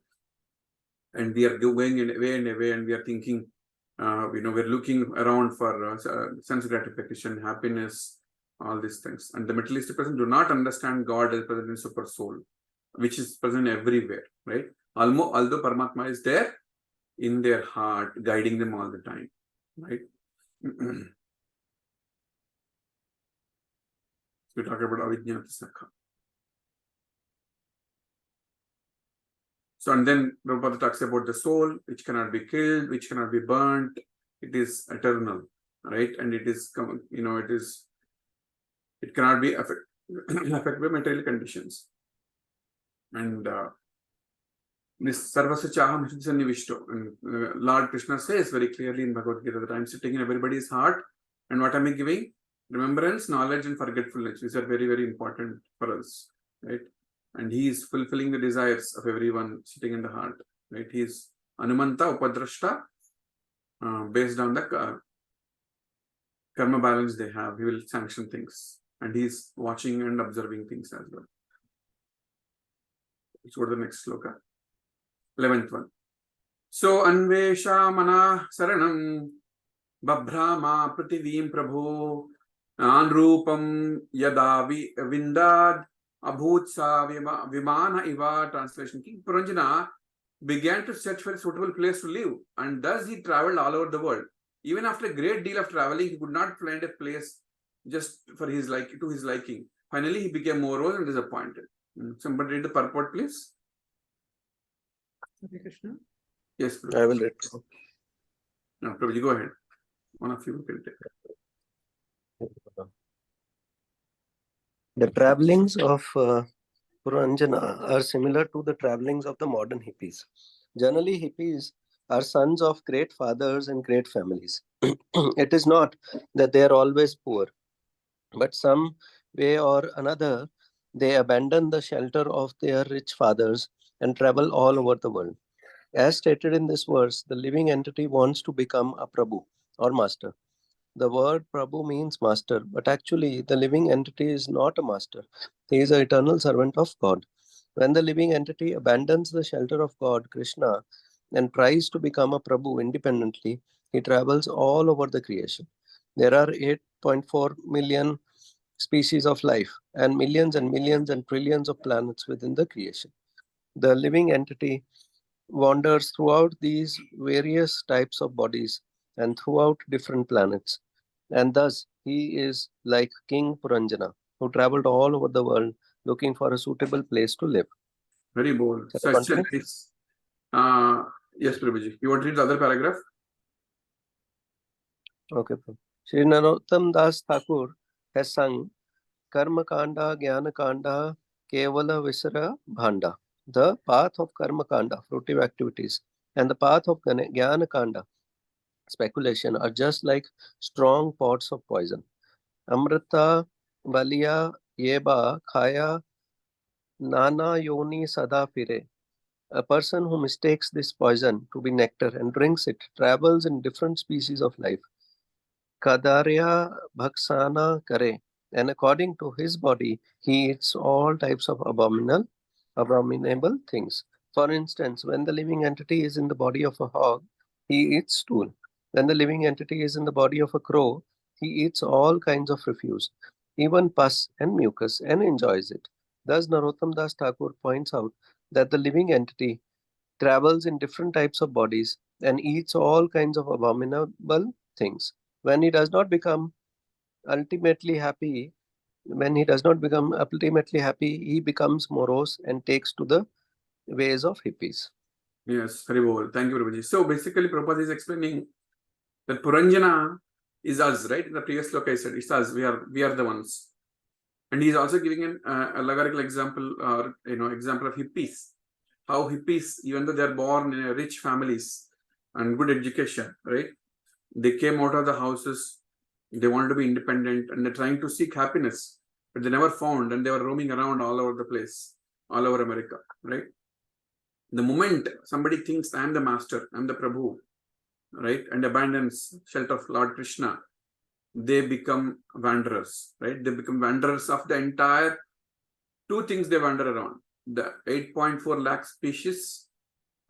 [SPEAKER 1] And we are going away and away, and we are thinking, we're looking around for sense gratification, happiness, all these things. And the materialistic person do not understand God as present in super soul, which is present everywhere, right? Although Paramatma is there in their heart, guiding them all the time, right? We talk about Avijnata Sakha. So, and then Prabhupada talks about the soul, which cannot be killed, which cannot be burnt. It is eternal, right? And it is, it cannot be affected by material conditions. And This Sarvasya Chaham Sannivishto. Lord Krishna says very clearly in Bhagavad Gita that I am sitting in everybody's heart, and what am I giving? Remembrance, knowledge, and forgetfulness. These are very, very important for us, right? And he is fulfilling the desires of everyone sitting in the heart, right? He is Anumanta Upadrashta, based on the karma balance they have. He will sanction things, and he is watching and observing things as well. Let's go to the next sloka. 11th one. So Anvesha Mana Saranam Babhrama Prativim Prabhu Anrupam Yada Vindad Abhutsa Vimana Iva. Translation: King Puranjana began to search for a suitable place to live, and thus he traveled all over the world. Even after a great deal of traveling, he could not find a place just for his liking. Finally, he became morose and disappointed. Somebody read the purport, please.
[SPEAKER 12] Hare Krishna.
[SPEAKER 1] Yes, Prabhuji.
[SPEAKER 14] I will read.
[SPEAKER 1] No, Prabhuji, go ahead. One of you can take it.
[SPEAKER 14] The travelings of Puranjana are similar to the travelings of the modern hippies. Generally, hippies are sons of great fathers and great families. It is not that they are always poor, but some way or another, they abandon the shelter of their rich fathers and travel all over the world. As stated in this verse, the living entity wants to become a Prabhu or master. The word Prabhu means master, but actually the living entity is not a master. He is an eternal servant of God. When the living entity abandons the shelter of God, Krishna, and tries to become a Prabhu independently, he travels all over the creation. There are 8.4 million species of life and millions and trillions of planets within the creation. The living entity wanders throughout these various types of bodies and throughout different planets. And thus, he is like King Puranjana, who traveled all over the world looking for a suitable place to live.
[SPEAKER 1] Very bold.
[SPEAKER 14] Shall I continue?
[SPEAKER 1] Yes, Prabhuji. You want to read the other paragraph?
[SPEAKER 14] Okay. Sri Narottam Das Thakur has sung Karma Kanda, Jnana Kanda, Kevala Visara Bhanda. The path of Karma Kanda, fruitive activities, and the path of Jnana Kanda, speculation, are just like strong pots of poison. Amrita Baliya Yeba Khaya Nana Yoni Sada Fire. A person who mistakes this poison to be nectar and drinks it travels in different species of life. Kadarya Bhaksana Kare. And according to his body, he eats all types of abominable things. For instance, when the living entity is in the body of a hog, he eats stool. When the living entity is in the body of a crow, he eats all kinds of refuse, even pus and mucus, and enjoys it. Thus, Narottam Das Thakur points out that the living entity travels in different types of bodies and eats all kinds of abominable things. When he does not become ultimately happy, he becomes morose and takes to the ways of hippies.
[SPEAKER 1] Yes, very well. Thank you, Prabhuji. So basically, Prabhupada is explaining that Puranjana is us, right? In the previous sloka, I said it's us. We are the ones. And he is also giving an allegorical example, or example of hippies. How hippies, even though they are born in rich families and good education, right? They came out of the houses. They wanted to be independent, and they're trying to seek happiness, but they never found, and they were roaming around all over the place, all over America, right? The moment somebody thinks I am the master, I am the Prabhu, right, and abandons shelter of Lord Krishna, they become wanderers, right? They become wanderers of the entire two things they wander around. The 8.4 lakh species,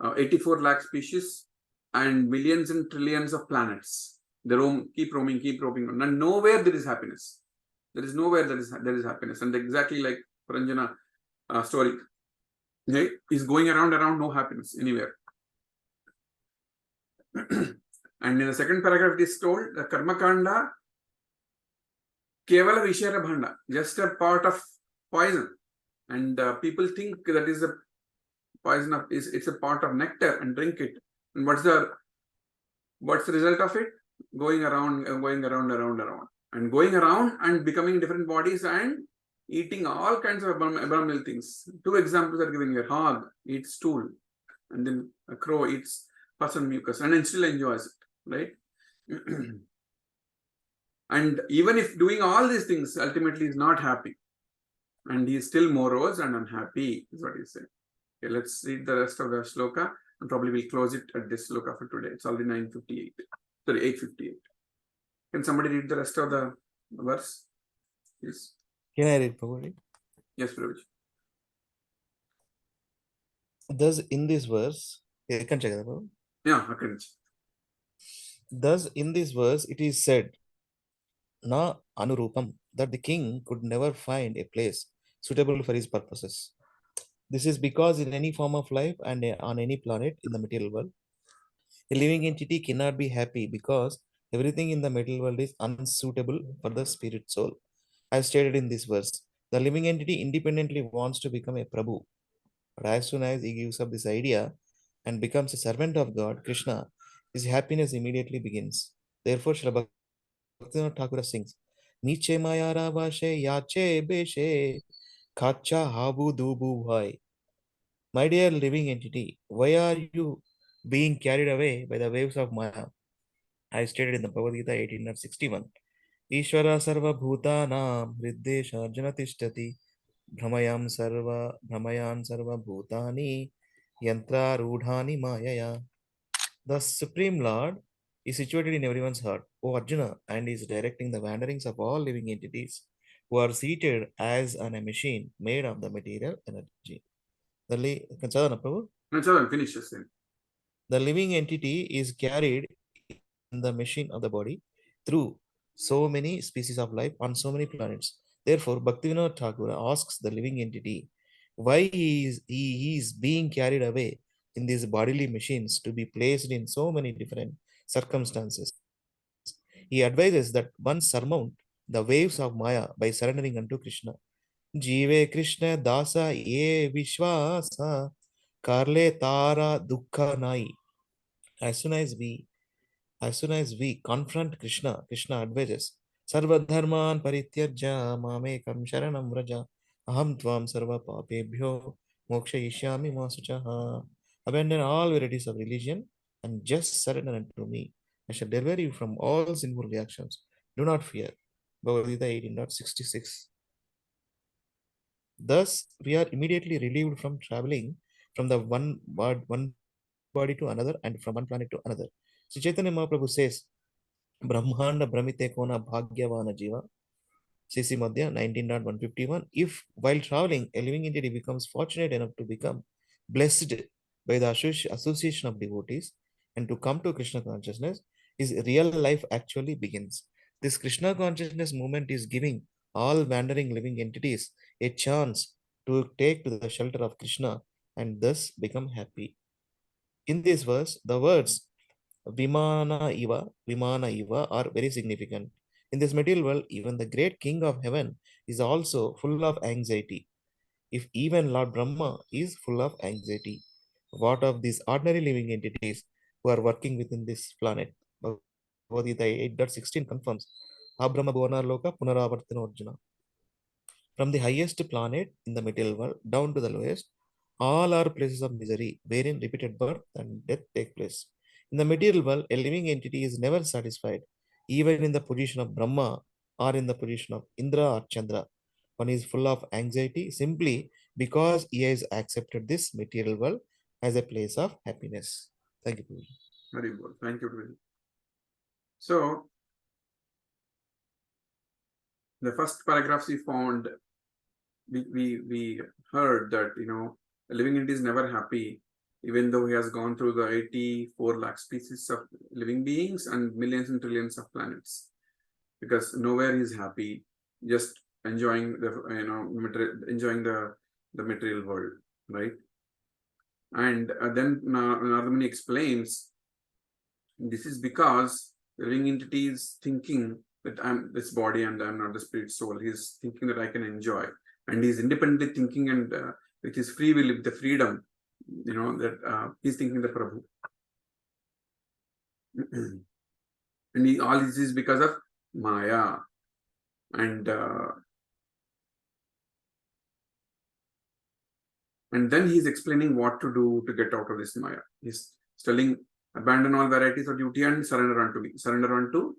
[SPEAKER 1] 84 lakh species, and millions and trillions of planets. They keep roaming, and nowhere there is happiness. There is nowhere there is happiness. And exactly like Puranjana story, okay, is going around, no happiness anywhere. And in the second paragraph, it is told the Karma Kanda, Kevala Vishara Bhanda, just a part of poison. And people think that is a poison it's a part of nectar and drink it. And what's the result of it? Going around, and going around and becoming different bodies and eating all kinds of abominable things. Two examples are given here. Hog eats stool, and then a crow eats person mucus and then still enjoys it, right? And even if doing all these things, ultimately is not happy, and he is still morose and unhappy, is what he said. Okay, let's read the rest of the shloka, and probably we'll close it at this shloka for today. It's already 9:58. Sorry, 8:58. Can somebody read the rest of the verse, please?
[SPEAKER 2] Can I read, Prabhuji?
[SPEAKER 1] Yes, Prabhuji.
[SPEAKER 2] Thus, in this verse, I can check that, Prabhu.
[SPEAKER 1] Yeah, okay.
[SPEAKER 2] Thus, in this verse, it is said, Na Anurupam, that the king could never find a place suitable for his purposes. This is because in any form of life and on any planet in the material world, a living entity cannot be happy because everything in the material world is unsuitable for the spirit soul. As stated in this verse, the living entity independently wants to become a Prabhu. But as soon as he gives up this idea and becomes a servant of God, Krishna, his happiness immediately begins. Therefore, Srila Bhaktivinoda Thakur sings, Niche Mayara Vashe Yache Beshe Kacha Habu Dubu Bhai. My dear living entity, why are you being carried away by the waves of Maya? I stated in the Bhagavad Gita 18:61. Ishvara Sarva Bhutanam Hriddesha Janatishthati Brahmayan Sarva Bhutani Yantra Rudhani Mayaya. The Supreme Lord is situated in everyone's heart, O Arjuna, and is directing the wanderings of all living entities who are seated as on a machine made of the material energy.
[SPEAKER 1] Finish the same.
[SPEAKER 2] The living entity is carried in the machine of the body through so many species of life on so many planets. Therefore, Bhaktivinoda Thakur asks the living entity why he is being carried away in these bodily machines to be placed in so many different circumstances. He advises that one surmount the waves of Maya by surrendering unto Krishna. Jive Krishna Dasa Ye Vishwasa Karle Tara Dukkha Nai. As soon as we confront Krishna, Krishna advises, Sarva Dharman Parityajya Mamekam Sharanam Vraja Aham Tvam Sarva Papebhyo Moksha Ishyami Masuchaha. Abandon all varieties of religion and just surrender unto me. I shall deliver you from all sinful reactions. Do not fear. Bhagavad Gita 18:66. Thus, we are immediately relieved from traveling from the one body to another and from one planet to another. Sri Chaitanya Mahaprabhu says, Brahmanda Brahmite Kona Bhagyavana Jiva. CC Madhya 19.151. If while traveling, a living entity becomes fortunate enough to become blessed by the association of devotees and to come to Krishna consciousness, his real life actually begins. This Krishna consciousness movement is giving all wandering living entities a chance to take to the shelter of Krishna and thus become happy. In this verse, the words Vimana Iva are very significant. In this material world, even the great king of heaven is also full of anxiety. If even Lord Brahma is full of anxiety, what of these ordinary living entities who are working within this planet? Bhagavad Gita 8.16 confirms, Abrahma Bhuvana Loka Punaravartana Arjuna. From the highest planet in the material world down to the lowest, all are places of misery, wherein repeated birth and death take place. In the material world, a living entity is never satisfied, even in the position of Brahma or in the position of Indra or Chandra. One is full of anxiety simply because he has accepted this material world as a place of happiness. Thank you, Prabhuji.
[SPEAKER 1] Very good. Thank you, Prabhuji. So, the first paragraphs we found, we heard that, a living entity is never happy, even though he has gone through the 84 lakh species of living beings and millions and trillions of planets, because nowhere he is happy, just enjoying enjoying the material world, right? And then Nardamuni explains, this is because the living entity is thinking that I'm this body and I'm not the spirit soul. He's thinking that I can enjoy, and he's independently thinking, and with his free will, with the freedom, that he's thinking the Prabhu. And all this is because of Maya. And And then he's explaining what to do to get out of this Maya. He's telling, abandon all varieties of duty and surrender unto me. Surrender unto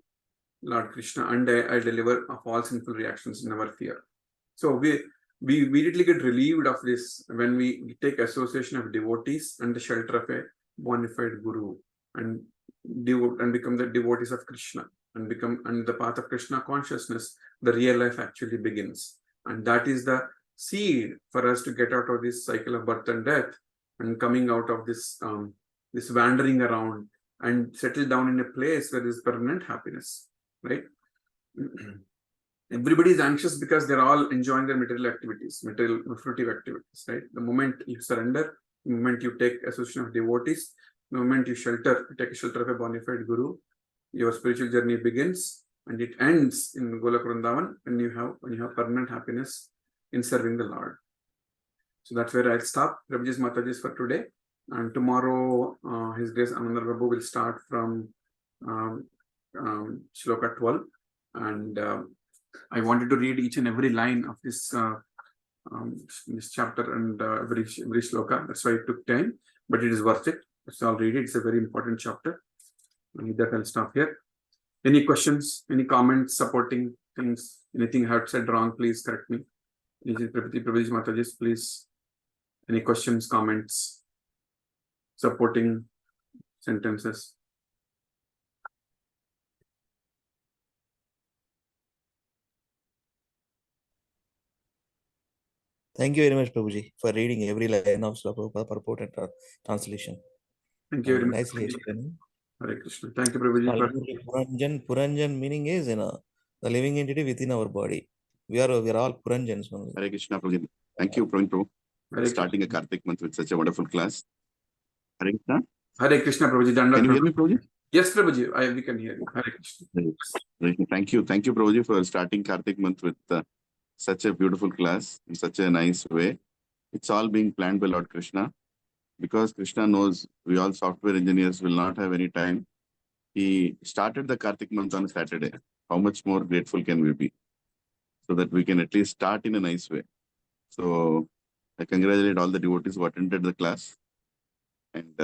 [SPEAKER 1] Lord Krishna, and I deliver of all sinful reactions, never fear. So we immediately get relieved of this when we take association of devotees and the shelter of a bona fide guru, and become the devotees of Krishna, and the path of Krishna consciousness. The real life actually begins, and that is the seed for us to get out of this cycle of birth and death, and coming out of this this wandering around and settle down in a place where there is permanent happiness. Right? Everybody is anxious because they're all enjoying their material activities, material fruitive activities, right? The moment you surrender, the moment you take association of devotees, the moment you take a shelter of a bona fide guru, your spiritual journey begins, and it ends in Golok Vrindavan when you have permanent happiness in serving the Lord. So that's where I'll stop. Prabhuji's Mataji's for today, and tomorrow His Grace Ananda Prabhu will start from Shloka 12, and I wanted to read each and every line of this chapter and every shloka. That's why it took time, but it is worth it. So I'll read it. It's a very important chapter. And with that, I'll stop here. Any questions? Any comments? Supporting things? Anything I have said wrong? Please correct me. Prabhuji Mataji, please. Any questions? Comments? Supporting sentences?
[SPEAKER 2] Thank you very much, Prabhuji, for reading every line of Srila Prabhupada purport and translation.
[SPEAKER 1] Thank you very much.
[SPEAKER 2] Nicely explained.
[SPEAKER 1] Hare Krishna. Thank you, Prabhuji.
[SPEAKER 2] Puranjan meaning is the living entity within our body. We are all Puranjans.
[SPEAKER 15] Hare Krishna, Prabhuji. Thank you, Praveen Prabhu, for starting a Kartik month with such a wonderful class. Hare Krishna.
[SPEAKER 1] Hare Krishna, Prabhuji.
[SPEAKER 15] Can you hear me, Prabhuji?
[SPEAKER 1] Yes, Prabhuji. We can hear you. Hare Krishna.
[SPEAKER 15] Thank you, Prabhuji, for starting Kartik month with such a beautiful class in such a nice way. It's all being planned by Lord Krishna, because Krishna knows we all software engineers will not have any time. He started the Kartik month on a Saturday. How much more grateful can we be? So that we can at least start in a nice way. So I congratulate all the devotees who attended the class, and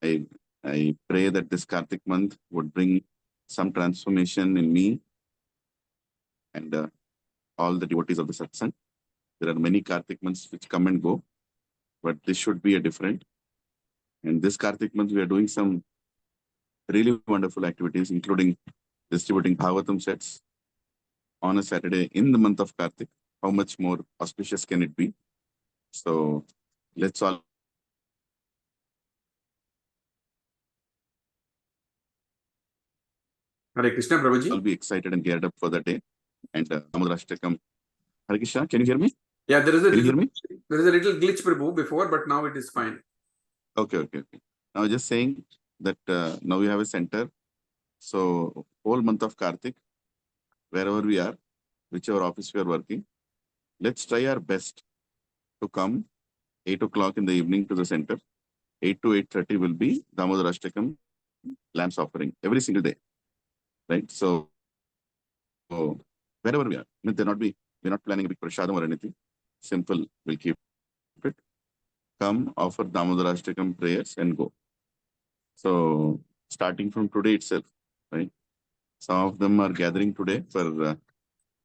[SPEAKER 15] I pray that this Kartik month would bring some transformation in me and all the devotees of the satsang. There are many Kartik months which come and go, but this should be a different. And this Kartik month, we are doing some really wonderful activities, including distributing Bhagavatam sets on a Saturday in the month of Kartik. How much more auspicious can it be? So let's all
[SPEAKER 1] Hare Krishna, Prabhuji.
[SPEAKER 15] I'll be excited and geared up for the day. And Damodarashtakam. Hare Krishna, can you hear me?
[SPEAKER 1] Yeah, there is a little
[SPEAKER 15] glitch,
[SPEAKER 1] Prabhu, before, but now it is fine.
[SPEAKER 15] Okay. Now just saying that now we have a center. So whole month of Kartik, wherever we are, whichever office we are working, let's try our best to come 8 o'clock in the evening to the center. 8 to 8:30 will be Damodarashtakam lamps offering every single day. Right? So wherever we are, we're not planning a big prashadam or anything. Simple, we'll keep it. Come, offer Damodarashtakam prayers and go. So starting from today itself, right? Some of them are gathering today for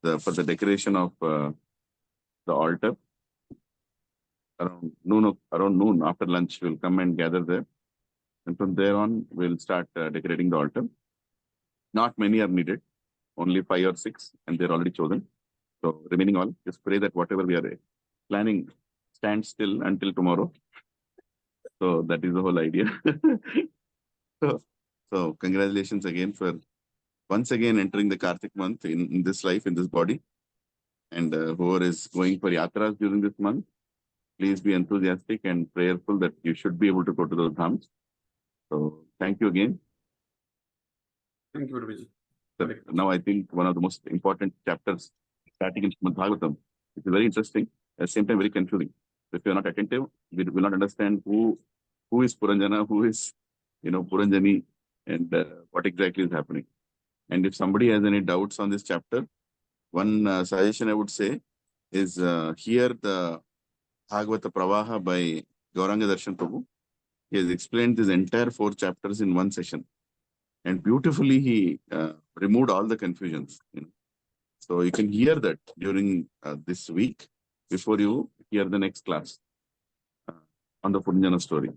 [SPEAKER 15] the decoration of the altar. Around noon after lunch, we'll come and gather there. And from there on, we'll start decorating the altar. Not many are needed, only 5 or 6, and they're already chosen. So remaining all, just pray that whatever we are planning stands still until tomorrow. So that is the whole idea. So congratulations again for once again entering the Kartik month in this life, in this body. And whoever is going for yatras during this month, please be enthusiastic and prayerful that you should be able to go to those dhams. So thank you again.
[SPEAKER 1] Thank you, Prabhuji.
[SPEAKER 15] So now I think one of the most important chapters starting in Srimad Bhagavatam, which is very interesting, at the same time very confusing. So if you're not attentive, we will not understand who is Puranjana, who is Puranjani, and what exactly is happening. And if somebody has any doubts on this chapter, one suggestion I would say is hear the Bhagavata Pravaha by Gauranga Darshan Prabhu. He has explained this entire 4 chapters in one session. And beautifully he removed all the confusions. So you can hear that during this week before you hear the next class on the Punjana story.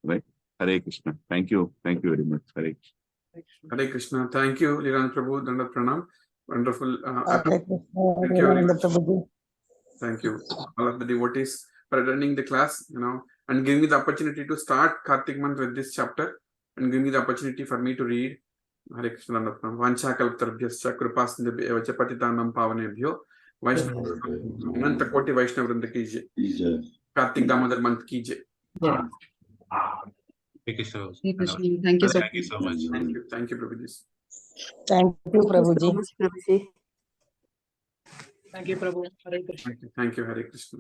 [SPEAKER 15] Right? Hare Krishna. Thank you. Thank you very much. Hare Krishna.
[SPEAKER 1] Hare Krishna. Thank you, Lilananda Prabhu. Dandat Pranam. Wonderful.
[SPEAKER 7] Hare Krishna,
[SPEAKER 1] Thank you very
[SPEAKER 7] Lilananda
[SPEAKER 1] much.
[SPEAKER 7] Prabhuji.
[SPEAKER 1] Thank you, all of the devotees, for attending the class, and giving me the opportunity to start Kartik month with this chapter, and giving me the opportunity for me to read. Hare Krishna. Vancha kalptarabhyascha krupasindhabhyo patitanam pavanebhyo Vaishnava Ananta Koti Vaishnava Vrinda ki jai. Kartik Damodar month ki jai.
[SPEAKER 9] Thank you so
[SPEAKER 6] Hare
[SPEAKER 9] much.
[SPEAKER 6] Krishna. Thank you so
[SPEAKER 9] Thank you so much.
[SPEAKER 1] Thank you, Prabhuji.
[SPEAKER 7] Thank you, Prabhuji.
[SPEAKER 6] much, Prabhuji.
[SPEAKER 12] Thank you, Prabhu. Hare Krishna.
[SPEAKER 1] Thank you, Hare Krishna.